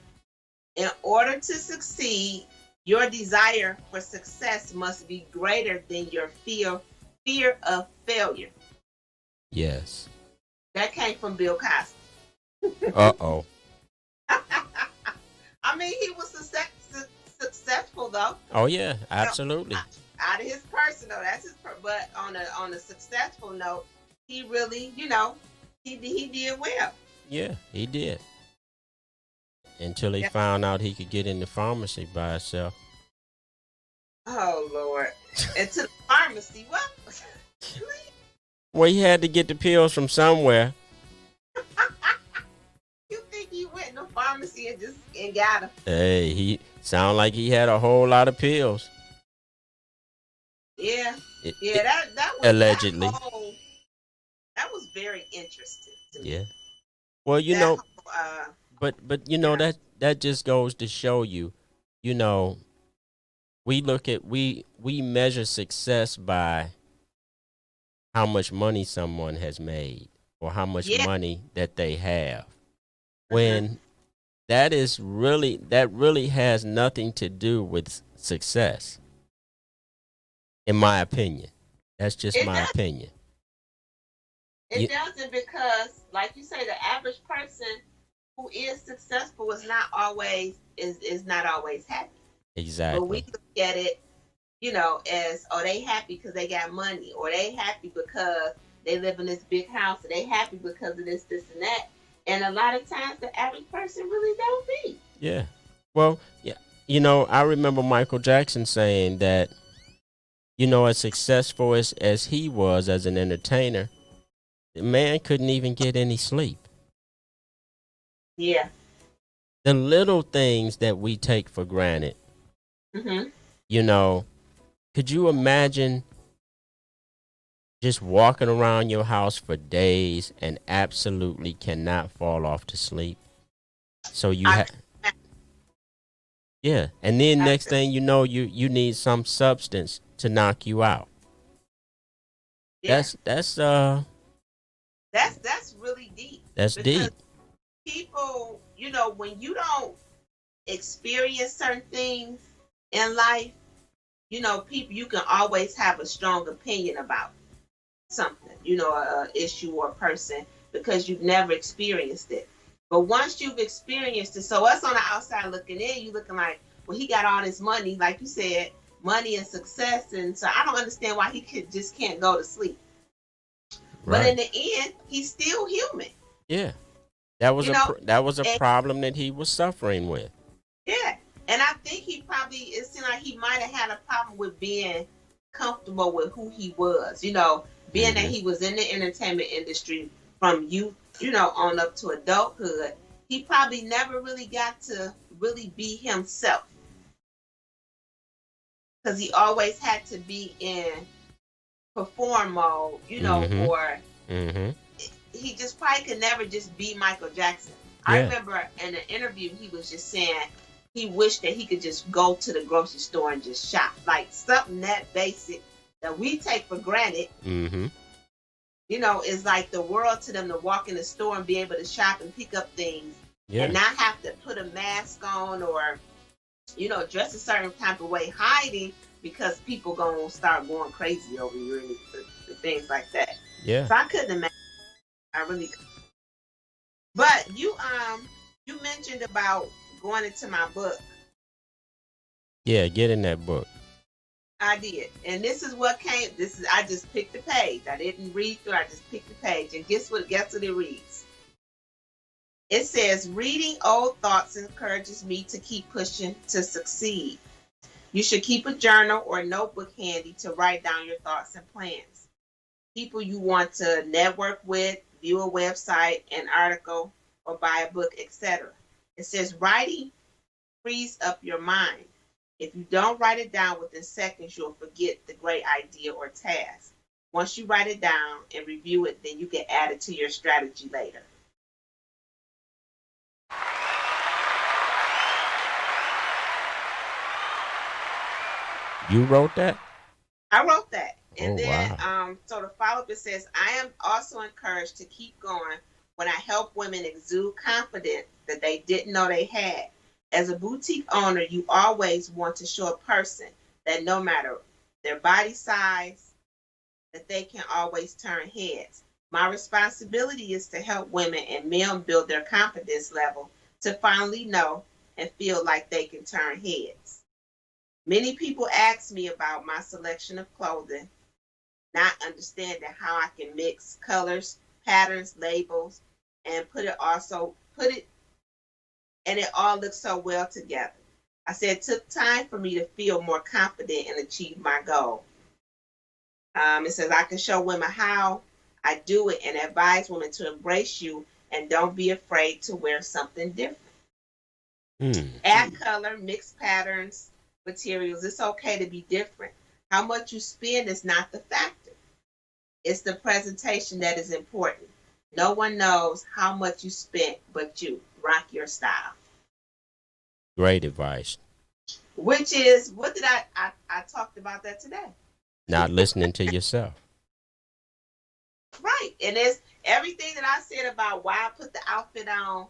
In order to succeed, your desire for success must be greater than your fear of failure. Yes. That came from Bill Cosby. Uh-oh. I mean, he was successful though. Oh yeah, absolutely. Out of his personal, that's his. But on a successful note, he really, he did well. Yeah, he did. Until he found out he could get in the pharmacy by himself. Oh Lord! And to the pharmacy, what? Well, he had to get the pills from somewhere. You think he went in the pharmacy and got them? Hey, he sound like he had a whole lot of pills. Yeah, that was allegedly. That was very interesting to me. Yeah. Well, you That know, whole, but you know that just goes to show you, you know, we measure success by how much money someone has made or how much money that they have. When that really has nothing to do with success. In my opinion. That's just my opinion. It doesn't, because, like you say, the average person who is successful is not always happy. But we Exactly. look at it, as, oh, they happy because they got money, or they happy because they live in this big house, or they happy because of this, and that. And a lot of times the average person really don't be. Yeah. Well, yeah. I remember Michael Jackson saying that, as successful as he was as an entertainer, the man couldn't even get any sleep. Yeah. The little things that we take for granted, Mhm. you know, could you imagine just walking around your house for days and absolutely cannot fall off to sleep? So you I, have, yeah. And then I next thing you know, you need some substance to knock you out. yeah. That's really deep, That's because deep. people, when you don't experience certain things in life, people, you can always have a strong opinion about something, a issue or a person, because you've never experienced it. But once you've experienced it, so us on the outside looking in, you looking like, well, he got all this money, like you said, money and success, and so I don't understand why he can't go to sleep. But in Right. the end, he's still human, Yeah. That was you a know. that was a And problem that he was suffering with. yeah, and I think it seemed like he might have had a problem with being comfortable with who he was, being that Hmm. he was in the entertainment industry from youth, on up to adulthood. He probably never really got to really be himself, because he always had to be in perform mode, Hmm. or Hmm. he just probably could never just be Michael Jackson. I Yeah. remember in an interview he was just saying he wished that he could just go to the grocery store and just shop, like something that basic that we take for granted. Hmm. Is like the world to them, to walk in the store and be able to shop and pick up things Yeah. and not have to put a mask on, or dress a certain type of way, hiding, because people gonna start going crazy over you and things like that. Yeah. So I couldn't imagine. I really. But you mentioned about going into my book. Yeah. Get in that book. I did, and this is what came. I just picked the page. I didn't read through. I just picked the page, and guess what? Guess what it reads? It says, "Reading old thoughts encourages me to keep pushing to succeed. You should keep a journal or notebook handy to write down your thoughts and plans. People you want to network with, view a website, an article, or buy a book, etc." It says writing frees up your mind. If you don't write it down within seconds, you'll forget the great idea or task. Once you write it down and review it, then you can add it to your strategy later. You wrote that? I wrote that. Oh And then, wow. so the follow up, it says, I am also encouraged to keep going when I help women exude confidence that they didn't know they had. As a boutique owner, you always want to show a person that no matter their body size, that they can always turn heads. My responsibility is to help women and men build their confidence level to finally know and feel like they can turn heads. Many people ask me about my selection of clothing, not understanding how I can mix colors, patterns, labels, and put it, and it all looks so well together. I said it took time for me to feel more confident and achieve my goal. It says I can show women how I do it and advise women to embrace you and don't be afraid to wear something different. Hmm. Add color, mix patterns, materials. It's okay to be different. How much you spend is not the factor. It's the presentation that is important. No one knows how much you spent but you. Rock your style. Great advice. Which is, what did I talked about that today. Not listening to yourself. Right. And it's everything that I said about why I put the outfit on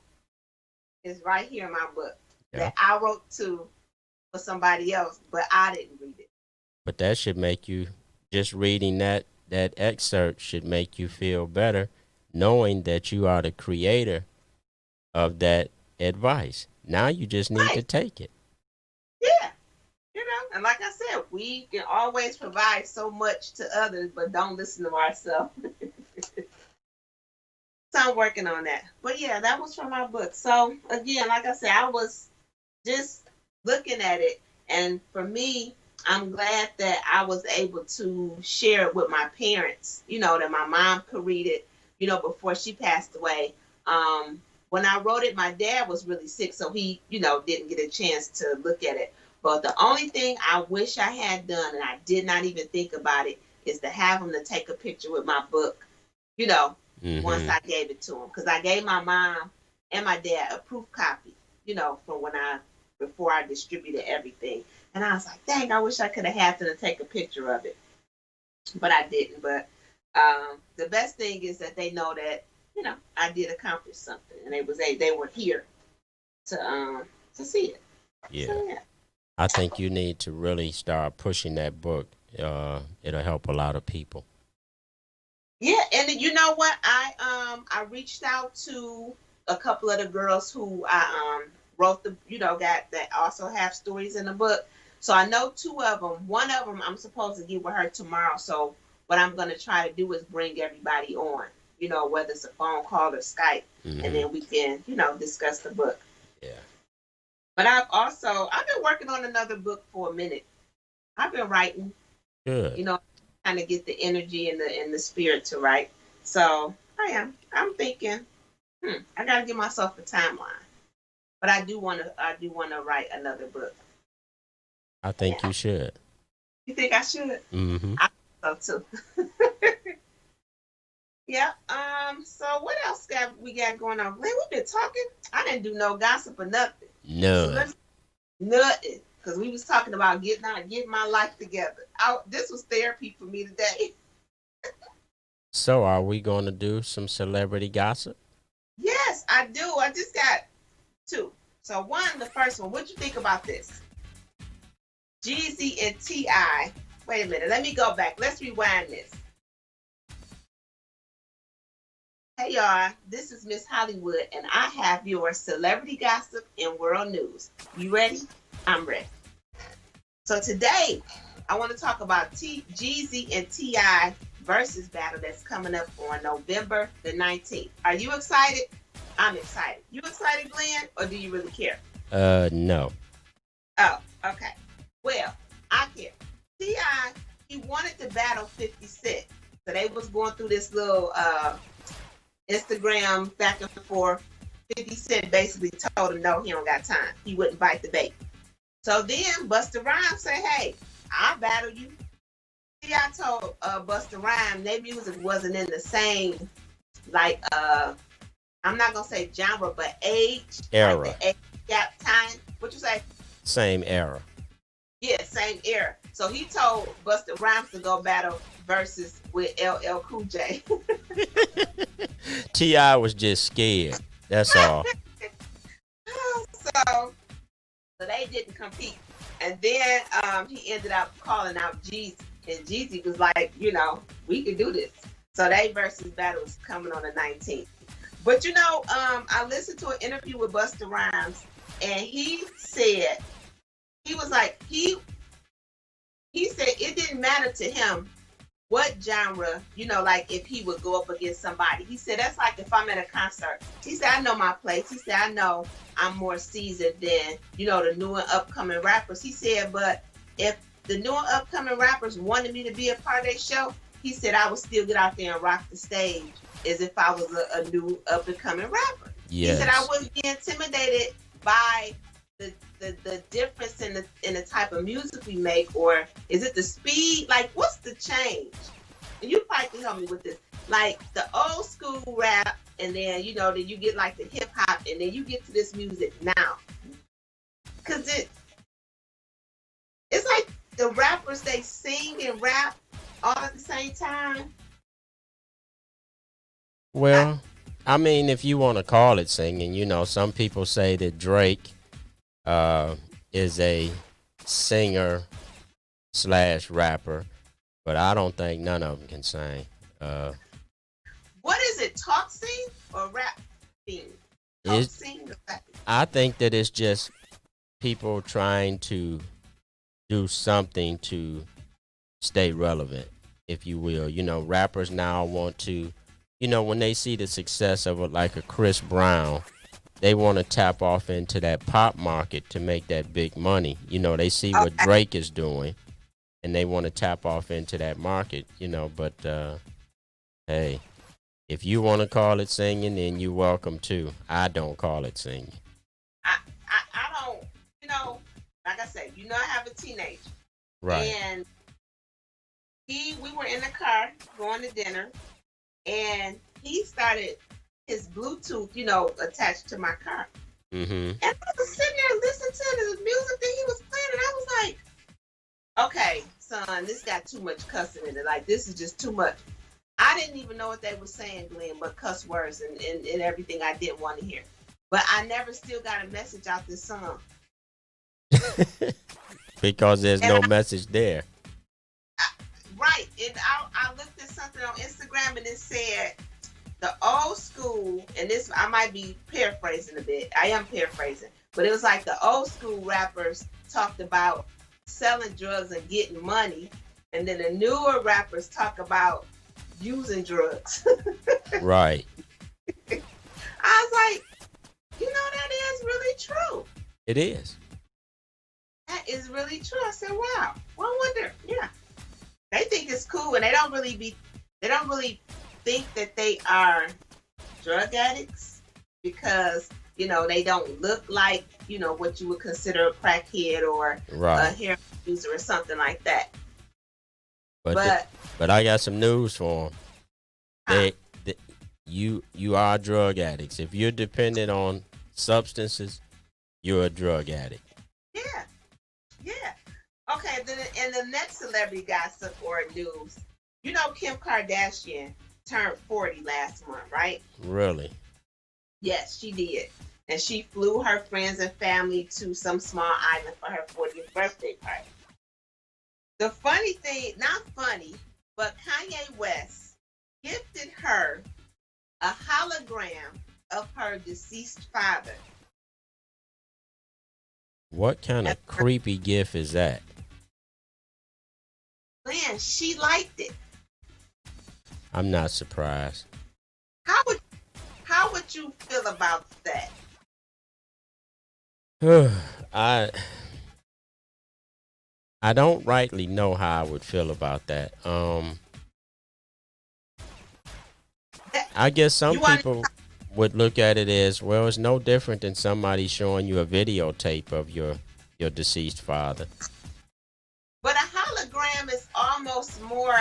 is right here in my book Yeah. that I wrote to for somebody else, but I didn't read it. But that should make you, just reading that excerpt should make you feel better, knowing that you are the creator of that advice. Now you just need to Right. take it. Yeah. And like I said, we can always provide so much to others, but don't listen to ourselves. So I'm working on that. But yeah, that was from my book. So again, like I said, I was just looking at it, and for me, I'm glad that I was able to share it with my parents. That my mom could read it. Before she passed away. When I wrote it, my dad was really sick, so he, didn't get a chance to look at it. But the only thing I wish I had done, and I did not even think about it, is to have him to take a picture with my book. You know, once Mm-hmm. I gave it to him, because I gave my mom and my dad a proof copy. From before I distributed everything. And I was like, dang, I wish I could have had them to take a picture of it, but I didn't. But the best thing is that they know that I did accomplish something, and they were here to see it. Yeah. So yeah. I think you need to really start pushing that book. It'll help a lot of people. Yeah, and you know what? I reached out to a couple of the girls who I wrote got that also have stories in the book. So I know two of them. One of them I'm supposed to get with her tomorrow. So what I'm going to try to do is bring everybody on. Whether it's a phone call or Skype, and Mm-hmm. then we can discuss the book. Yeah. But I've been working on another book for a minute. I've been writing, Good. kind of get the energy and the spirit to write. So I am. I'm thinking, I got to give myself a timeline. But I do want to write another book. I think Yeah. you should. You think I should? Mm-hmm. I think so too. Yeah. So what else we got going on? Glenn, we've been talking. I didn't do no gossip or nothing. So None. nothing. Because we was talking about getting my life together. This was therapy for me today. So are we going to do some celebrity gossip? Yes, I do. I just got two. So the first one. What'd you think about this? Jeezy and T.I. Wait a minute. Let me go back. Let's rewind this. Hey y'all, this is Miss Hollywood, and I have your celebrity gossip and world news. You ready? I'm ready. So today, I want to talk about Jeezy and T.I. versus battle that's coming up on November the 19th. Are you excited? I'm excited. You excited, Glenn, or do you really care? No. Oh, okay. Well, I care. T.I., he wanted to battle 50 Cent. So they was going through this little Instagram back and forth. 50 Cent basically told him no, he don't got time. He wouldn't bite the bait. So then Busta Rhymes said, hey, I'll battle you. T.I. told Busta Rhymes their music wasn't in the same, like, I'm not going to say genre, but age. Era. Like the age gap time. What you say? Same era. Yeah, same era. So he told Busta Rhymes to go battle versus with LL Cool J. T.I. was just scared. That's all. so they didn't compete. And then he ended up calling out Jeezy. And Jeezy was like, we can do this. So they versus battle is coming on the 19th. But I listened to an interview with Busta Rhymes, and he said, he was like, he said it didn't matter to him what genre, like if he would go up against somebody. He said, that's like if I'm at a concert. He said, I know my place. He said, I know I'm more seasoned than, the new and upcoming rappers. He said, but if the new and upcoming rappers wanted me to be a part of their show, he said, I would still get out there and rock the stage as if I was a new up and coming rapper. Yes. He said, I wouldn't be intimidated by the difference in the type of music we make, or is it the speed? Like, what's the change? And you probably can help me with this. Like the old school rap, and then then you get like the hip hop, and then you get to this music now. Cause it's like the rappers, they sing and rap all at the same time. Well, I mean, if you want to call it singing, some people say that Drake is a singer / rapper, but I don't think none of them can sing. What is it? Talk sing or rap sing? Talk It's sing? I think that it's just people trying to do something to stay relevant, if you will. You know, rappers now want to, you know, when they see the success of like a Chris Brown, they want to tap off into that pop market to make that big money. You know, they see what Drake is doing and they want to tap off into that market, you know, but hey, if you want to call it singing, then you're welcome to. I don't call it singing. I don't, you know, like I said, you know, I have a teenager. Right. And we were in the car going to dinner, and he started his Bluetooth, you know, attached to my car. Mm-hmm. And I was sitting there listening to the music that he was playing, and I was like, okay, son, this got too much cussing in it. Like, this is just too much. I didn't even know what they were saying, Glenn, but cuss words and everything I didn't want to hear. But I never still got a message out this song. Because there's no message there. Right. And I looked at something on Instagram, and it said the old school, and this I might be paraphrasing a bit. I am paraphrasing. But it was like the old school rappers talked about selling drugs and getting money. And then the newer rappers talk about using drugs. Right. I was like, you know, that is really true. It is. That is really true. I said, wow. Well, I wonder, yeah. They think it's cool, and they don't really think that they are drug addicts because, you know, they don't look like, you know, what you would consider a crackhead or a heroin user or something like that. But I got some news for them. You are drug addicts. If you're dependent on substances, you're a drug addict. Yeah. Okay, then and the next celebrity gossip or news. You know, Kim Kardashian turned 40 last month, right? Really? Yes, she did. And she flew her friends and family to some small island for her 40th birthday party. The funny thing, not funny, but Kanye West gifted her a hologram of her deceased father. What kind of creepy gift is that? Man, she liked it. I'm not surprised. How would you feel about that? I don't rightly know how I would feel about that. I guess some people would look at it as, well, it's no different than somebody showing you a videotape of your deceased father. But a hologram is almost more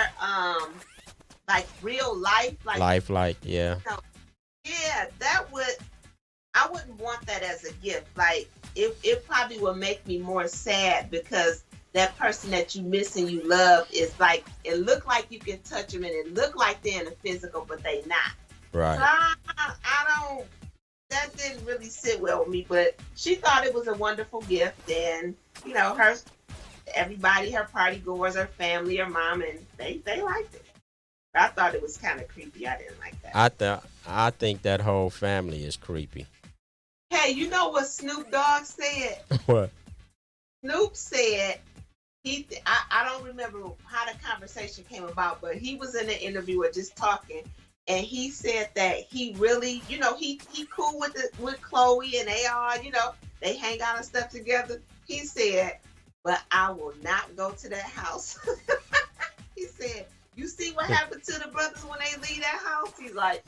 like real life, lifelike, yeah. You know, yeah, I wouldn't want that as a gift. Like it probably would make me more sad because that person that you miss and you love is like, it look like you can touch them and it look like they're in the physical, but they not. Right. So that didn't really sit well with me, but she thought it was a wonderful gift, and you know, everybody, her party goers, her family, her mom, and they liked it. I thought it was kind of creepy. I didn't like that. I think that whole family is creepy. Hey, you know what Snoop Dogg said? What? Snoop said I don't remember how the conversation came about, but he was in an interview or just talking, and he said that he really, you know, he cool with Chloe, and they all, you know, they hang out and stuff together. He said, but I will not go to that house. He said, you see what happened to the brothers when they leave that house? He's like,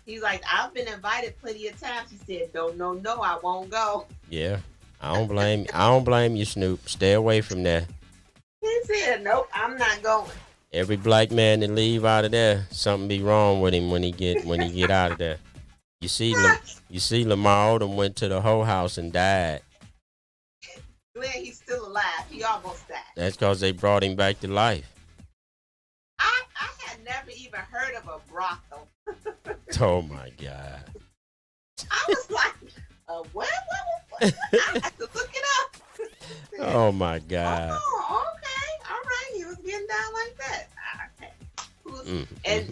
He's like, I've been invited plenty of times. He said, no, I won't go. Yeah, I don't blame you, Snoop. Stay away from there. He said, nope, I'm not going. Every black man that leave out of there, something be wrong with him when he get out of there. You see Lamar Odom went to the whole house and died. Glenn, he's still alive. He almost died. That's because they brought him back to life. I had never even heard of a brothel. Oh my God. I was like, what? I had to look it up. Oh my God. Oh, okay. All right. He was getting down like that. Okay.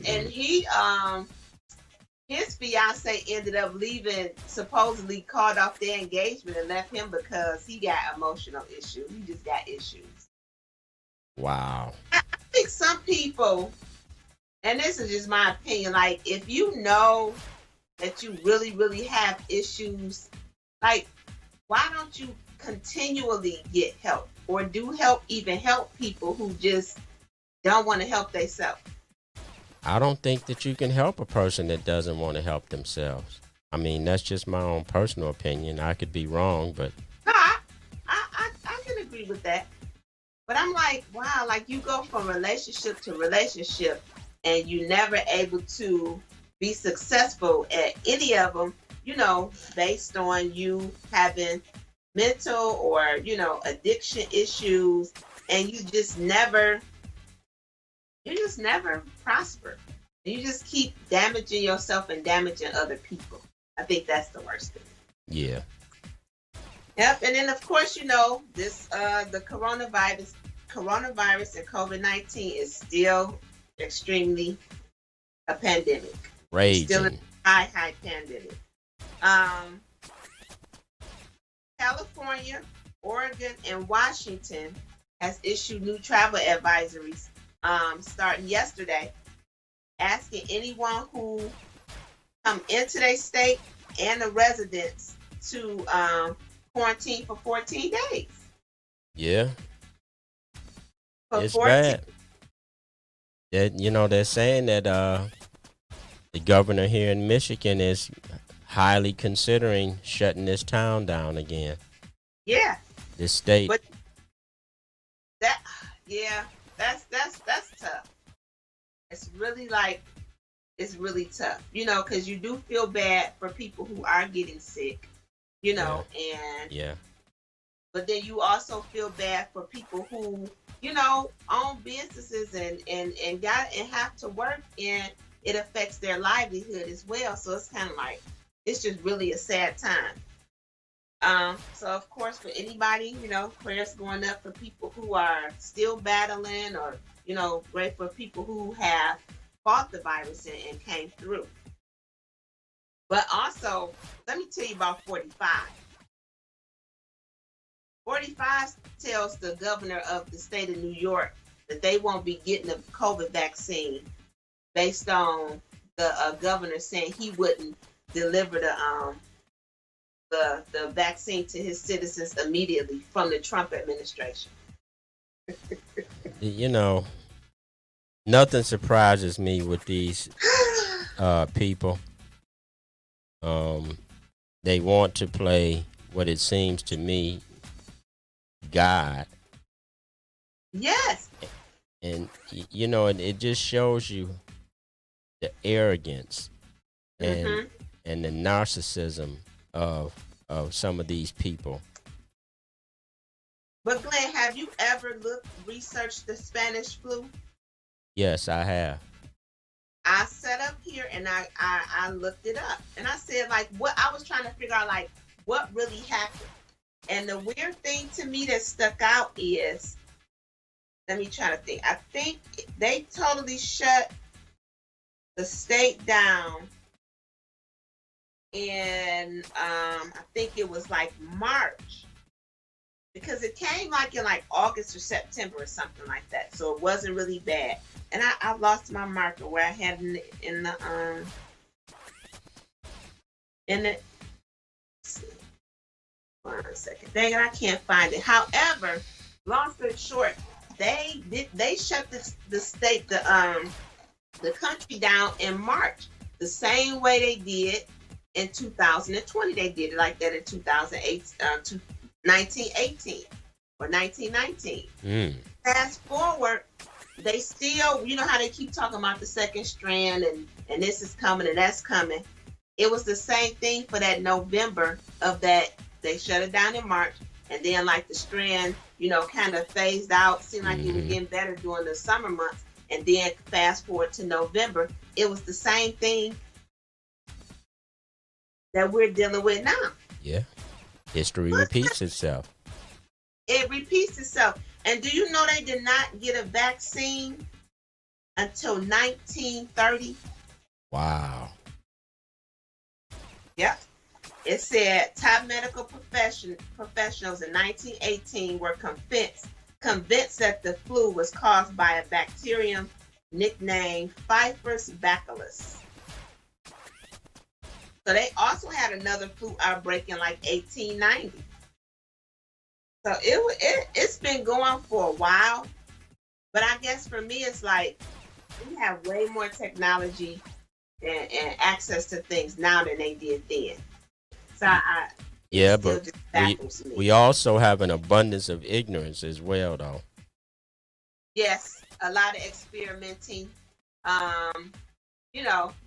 And he his fiance ended up leaving, supposedly called off their engagement and left him because he got emotional issues. He just got issues. Wow. I think some people, and this is just my opinion, like if you know that you really, really have issues, like why don't you continually get help or do help, even help people who just don't want to help themselves? I don't think that you can help a person that doesn't want to help themselves. I mean, that's just my own personal opinion. I could be wrong, but No, I can agree with that. But I'm like, wow, like you go from relationship to relationship and you never able to be successful at any of them, based on you having mental or, addiction issues, and you just never prosper. You just keep damaging yourself and damaging other people. I think that's the worst thing. yeah. Yep, and then of course, this the coronavirus and COVID-19 is still extremely a pandemic. Still a Raging. high pandemic. Um, California, Oregon, and Washington has issued new travel advisories starting yesterday, asking anyone who come into their state and the residents to quarantine for 14 days. Yeah. For It's 14 bad. They're saying that the governor here in Michigan is highly considering shutting this town down again. Yeah, This state. but that yeah, that's tough. It's really tough, because you do feel bad for people who are getting sick, and Yeah. but then you also feel bad for people who, own businesses and have to work, and it affects their livelihood as well. So it's kind of like it's just really a sad time. So of course, for anybody, prayers going up for people who are still battling, or great for people who have fought the virus and came through. But also, let me tell you about 45. 45 tells the governor of the state of New York that they won't be getting the COVID vaccine based on the governor saying he wouldn't deliver the vaccine to his citizens immediately from the Trump administration. Nothing surprises me with these people. They want to play what it seems to me God, Yes. and it just shows you the arrogance and Hmm. and the narcissism of some of these people. But Glenn, have you ever researched the Spanish flu? Yes, I have. I sat up here and I looked it up, and I said, like, what I was trying to figure out, like, what really happened. And the weird thing to me that stuck out is, let me try to think. I think they totally shut the state down in I think it was like March, because it came like in like August or September or something like that. So it wasn't really bad. And I lost my marker where I had in the hold on a second. Dang it, I can't find it. However, long story short, they shut the country down in March, the same way they did in 2020. They did it like that in 2008, 1918 or 1919. Fast forward, they still, how they keep talking about the second strand and this is coming and that's coming. It was the same thing for that November of that. They shut it down in March, and then like the strand, kind of phased out. Seemed like it was getting better during the summer months, and then fast forward to November, it was the same thing that we're dealing with now. Yeah. History repeats itself. It repeats itself. And do you know they did not get a vaccine until 1930? Wow. It said top medical professionals in 1918 were convinced that the flu was caused by a bacterium nicknamed Pfeiffer's bacillus. So they also had another flu outbreak in like 1890. So it's been going for a while, but I guess for me it's like we have way more technology and access to things now than they did then. So Yeah, it still but just baffles me. we also have an abundance of ignorance as well, though. Yes, a lot of experimenting, um,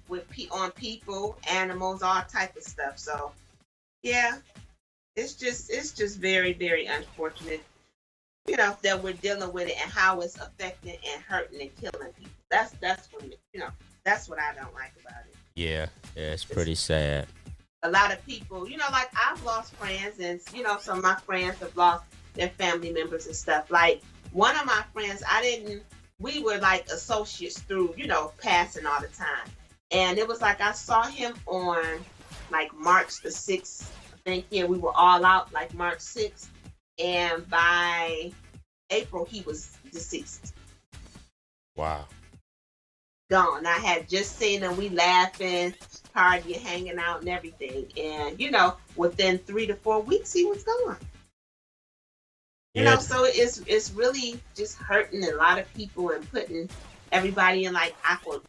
with on people, animals, all type of stuff. So yeah, it's just very, very unfortunate, that we're dealing with it and how it's affecting and hurting and killing people. That's for me, that's what I don't like about it. Yeah, it's pretty sad. A lot of people, like I've lost friends, and some of my friends have lost their family members and stuff. Like one of my friends, we were like associates through, passing all the time. And it was like I saw him on like March the 6th. I think, yeah, we were all out like March 6th. And by April, he was deceased. Wow. Gone. I had just seen him. We laughing, partying, hanging out, and everything. And within 3 to 4 weeks, he was gone. Yeah. So it's really just hurting a lot of people and putting everybody in like awkward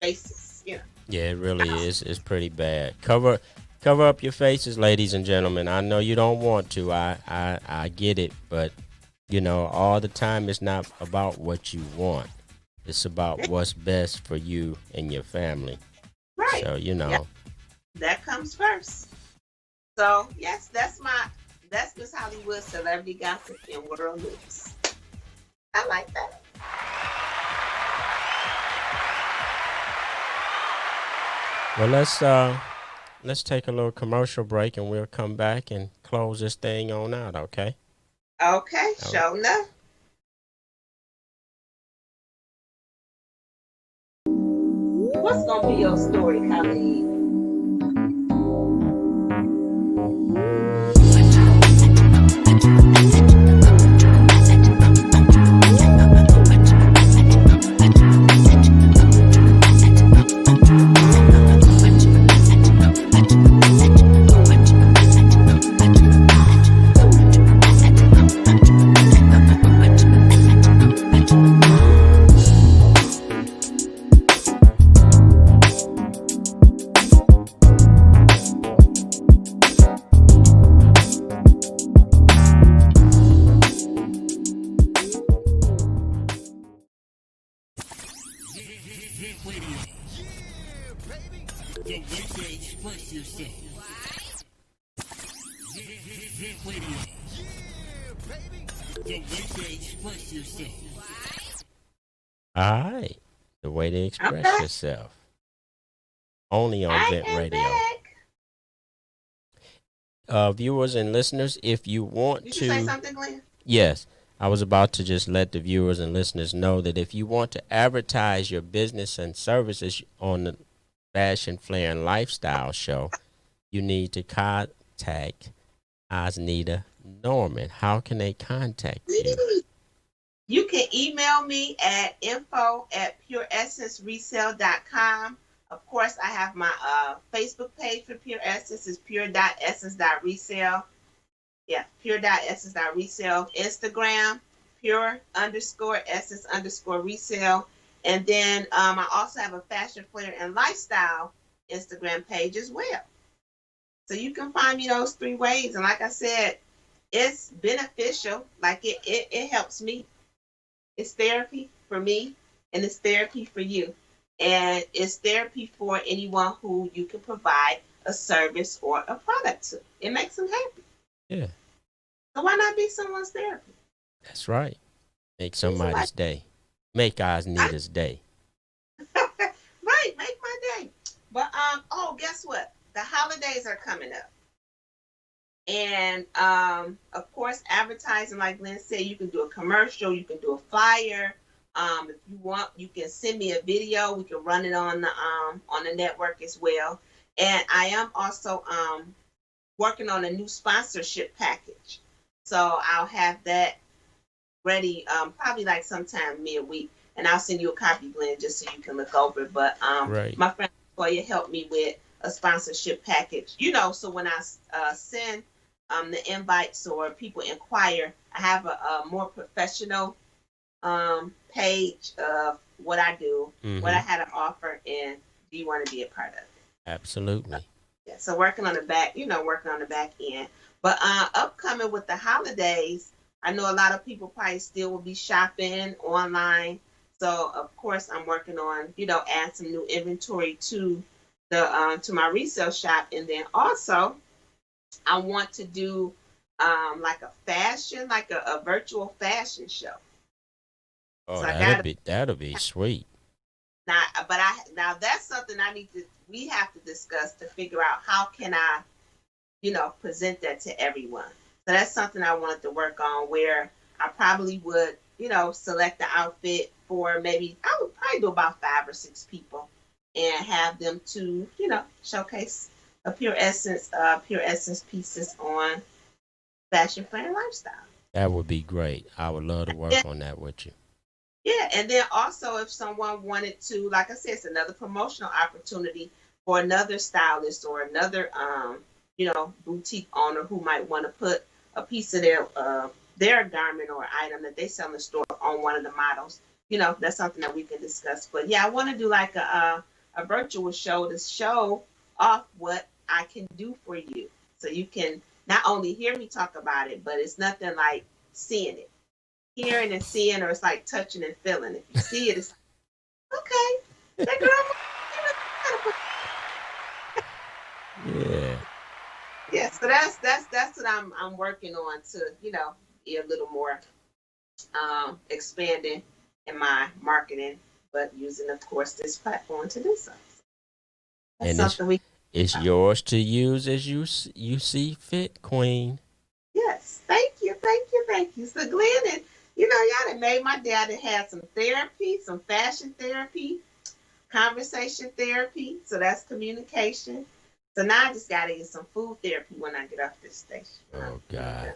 faces. Yeah, it really is. It's pretty bad. Cover up your faces, ladies and gentlemen. I know you don't want to. I get it, but all the time it's not about what you want. It's about what's best for you and your family. Right. So, Yep. That comes first. So, yes, that's Miss Hollywood celebrity gossip and world news. I like that. Well, let's take a little commercial break and we'll come back and close this thing on out, okay? Okay, sure enough. What's gonna be your story, Khalid? All right. The way to express yourself. Only on Vent Radio. Viewers and listeners, if you want Did to... you say something, Glenn? Yes. I was about to just let the viewers and listeners know that if you want to advertise your business and services on the Fashion, Flair, and Lifestyle show, you need to contact Osnita Norman. How can they contact you? You can email me at info@pureessenceresale.com. Of course, I have my Facebook page for Pure Essence. It's pure.essence.resale. Yeah, pure.essence.resale. Instagram, pure_essence_resale. And then I also have a Fashion, Flair, and Lifestyle Instagram page as well. So you can find me those 3 ways. And like I said, it's beneficial. Like it helps me. It's therapy for me, and it's therapy for you. And it's therapy for anyone who you can provide a service or a product to. It makes them happy. Yeah. So why not be someone's therapy? That's right. Make somebody's day. Make Osnita's day. Right, make my day. But guess what? The holidays are coming up. And of course, advertising, like Glenn said, you can do a commercial, you can do a flyer. If you want, you can send me a video. We can run it on the network as well. And I am also working on a new sponsorship package. So I'll have that ready probably like sometime midweek. And I'll send you a copy, Glenn, just so you can look over it. But Right. my friend Toya helped me with a sponsorship package. So when I send the invites or people inquire, I have a more professional page of what I do, what I had to offer, and do you want to be a part of it? Absolutely. Yeah, so working on the back, working on the back end. But upcoming with the holidays, I know a lot of people probably still will be shopping online. So of course I'm working on, add some new inventory to the to my resale shop. And then also I want to do like a fashion, like a virtual fashion show. Oh, So I got that'll be sweet. now that's something we have to discuss to figure out how can I, present that to everyone. So that's something I wanted to work on where I probably would, select the outfit for maybe I would probably do about 5 or 6 people and have them to, showcase a pure essence pieces on fashion, flair, and lifestyle. That would be great. I would love to work on that with you. Yeah, and then also if someone wanted to, like I said, it's another promotional opportunity for another stylist or another, boutique owner who might want to put a piece of their garment or item that they sell in the store on one of the models. That's something that we can discuss. But yeah, I want to do like a virtual show to show off what I can do for you, so you can not only hear me talk about it, but it's nothing like seeing it. Hearing and seeing, or it's like touching and feeling. If you see it, it's like, okay, that girl. Yeah. Yeah, so that's what I'm working on to be a little more expanding in my marketing, but using of course this platform to do so. That's And something it's yours to use as you see fit, Queen. Yes, thank you. So Glenn, and y'all done made my dad had some therapy, some fashion therapy, conversation therapy. So that's communication. So now I just gotta get some food therapy when I get off this station. Oh God.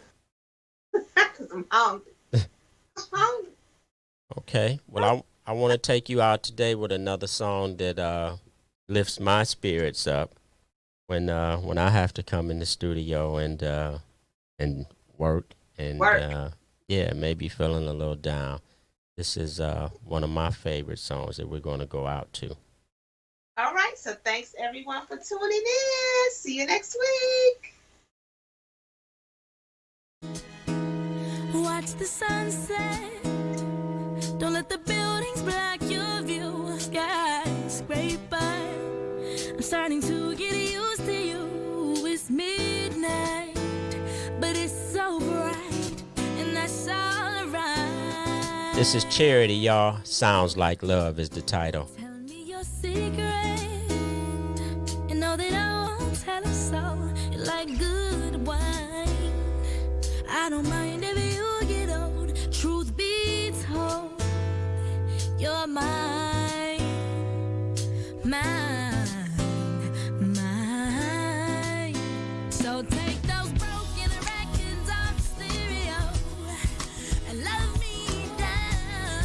Because I'm hungry. Okay. Well, I want to take you out today with another song that lifts my spirits up when I have to come in the studio and work and maybe feeling a little down. This is one of my favorite songs that we're going to go out to. All right. So thanks everyone for tuning in. See you next week. Watch the sunset. Don't let the buildings block your view. Skyscraper. I'm starting to get used to you. It's midnight, but it's so bright, and that's all right. This is Charity, y'all. Sounds Like Love is the title. Tell me your secret. You know that I won't tell a soul. You're like good wine. I don't mind if you get old. Truth be told, you're mine, mine. So take those broken records off the stereo and love me down.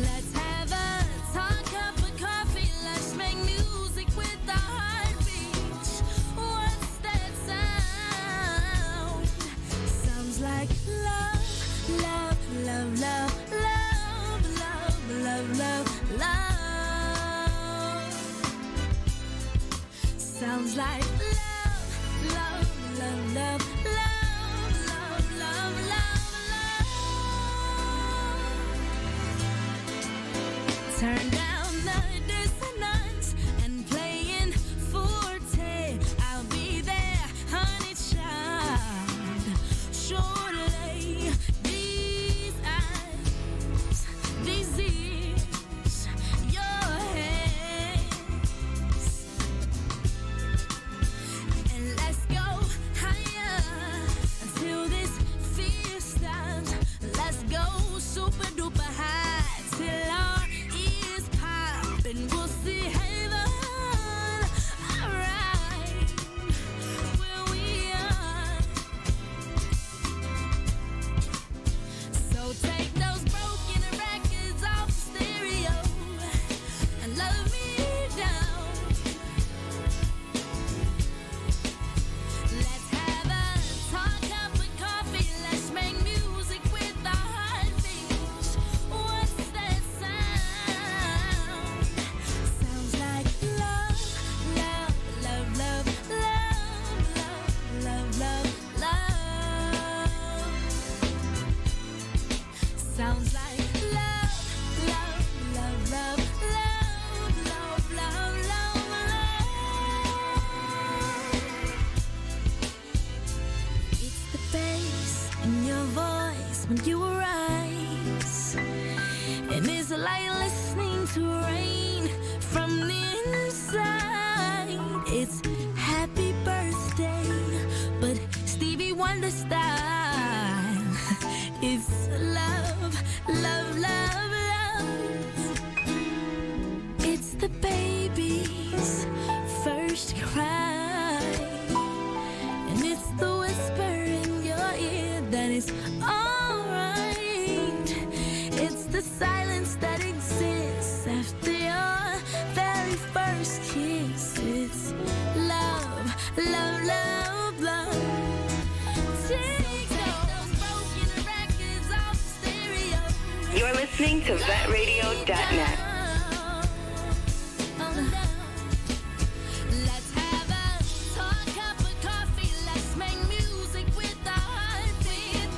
Let's have a tall cup of coffee. Let's make music with our heartbeats. What's that sound? Sounds like love, love, love, love, love, love, love, love, love. Sounds like love, love, love, love, love, love, love, love, love. Turn down the dissonance and playing forte. I'll be there, honey child. Surely these eyes, these ears, your hands. And let's go higher until this fear stops. Let's go super duper high till our ears pop, and we'll see the style. It's love, love, love, love. It's the baby's first cry, and it's the whisper in your ear that it's alright. It's the silence that exists after your very first kiss. It's love, love, love, love. Take those broken records off stereo. You're listening to VetRadio.net. Let's have a tall cup of coffee. Let's make music with our heartbeat.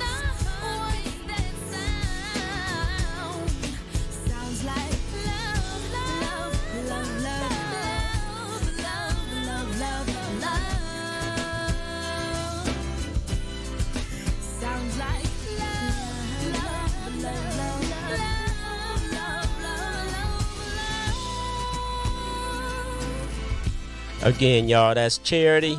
What's that sound? Sounds like love, love, love, love, love, love, love, love, love. Sounds like love, love, love, love, love, love, love, love. Again, y'all, that's Charity.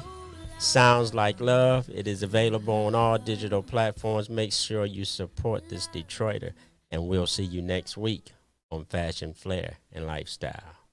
Sounds Like Love. It is available on all digital platforms. Make sure you support this Detroiter, and we'll see you next week on Fashion, Flair, and Lifestyle.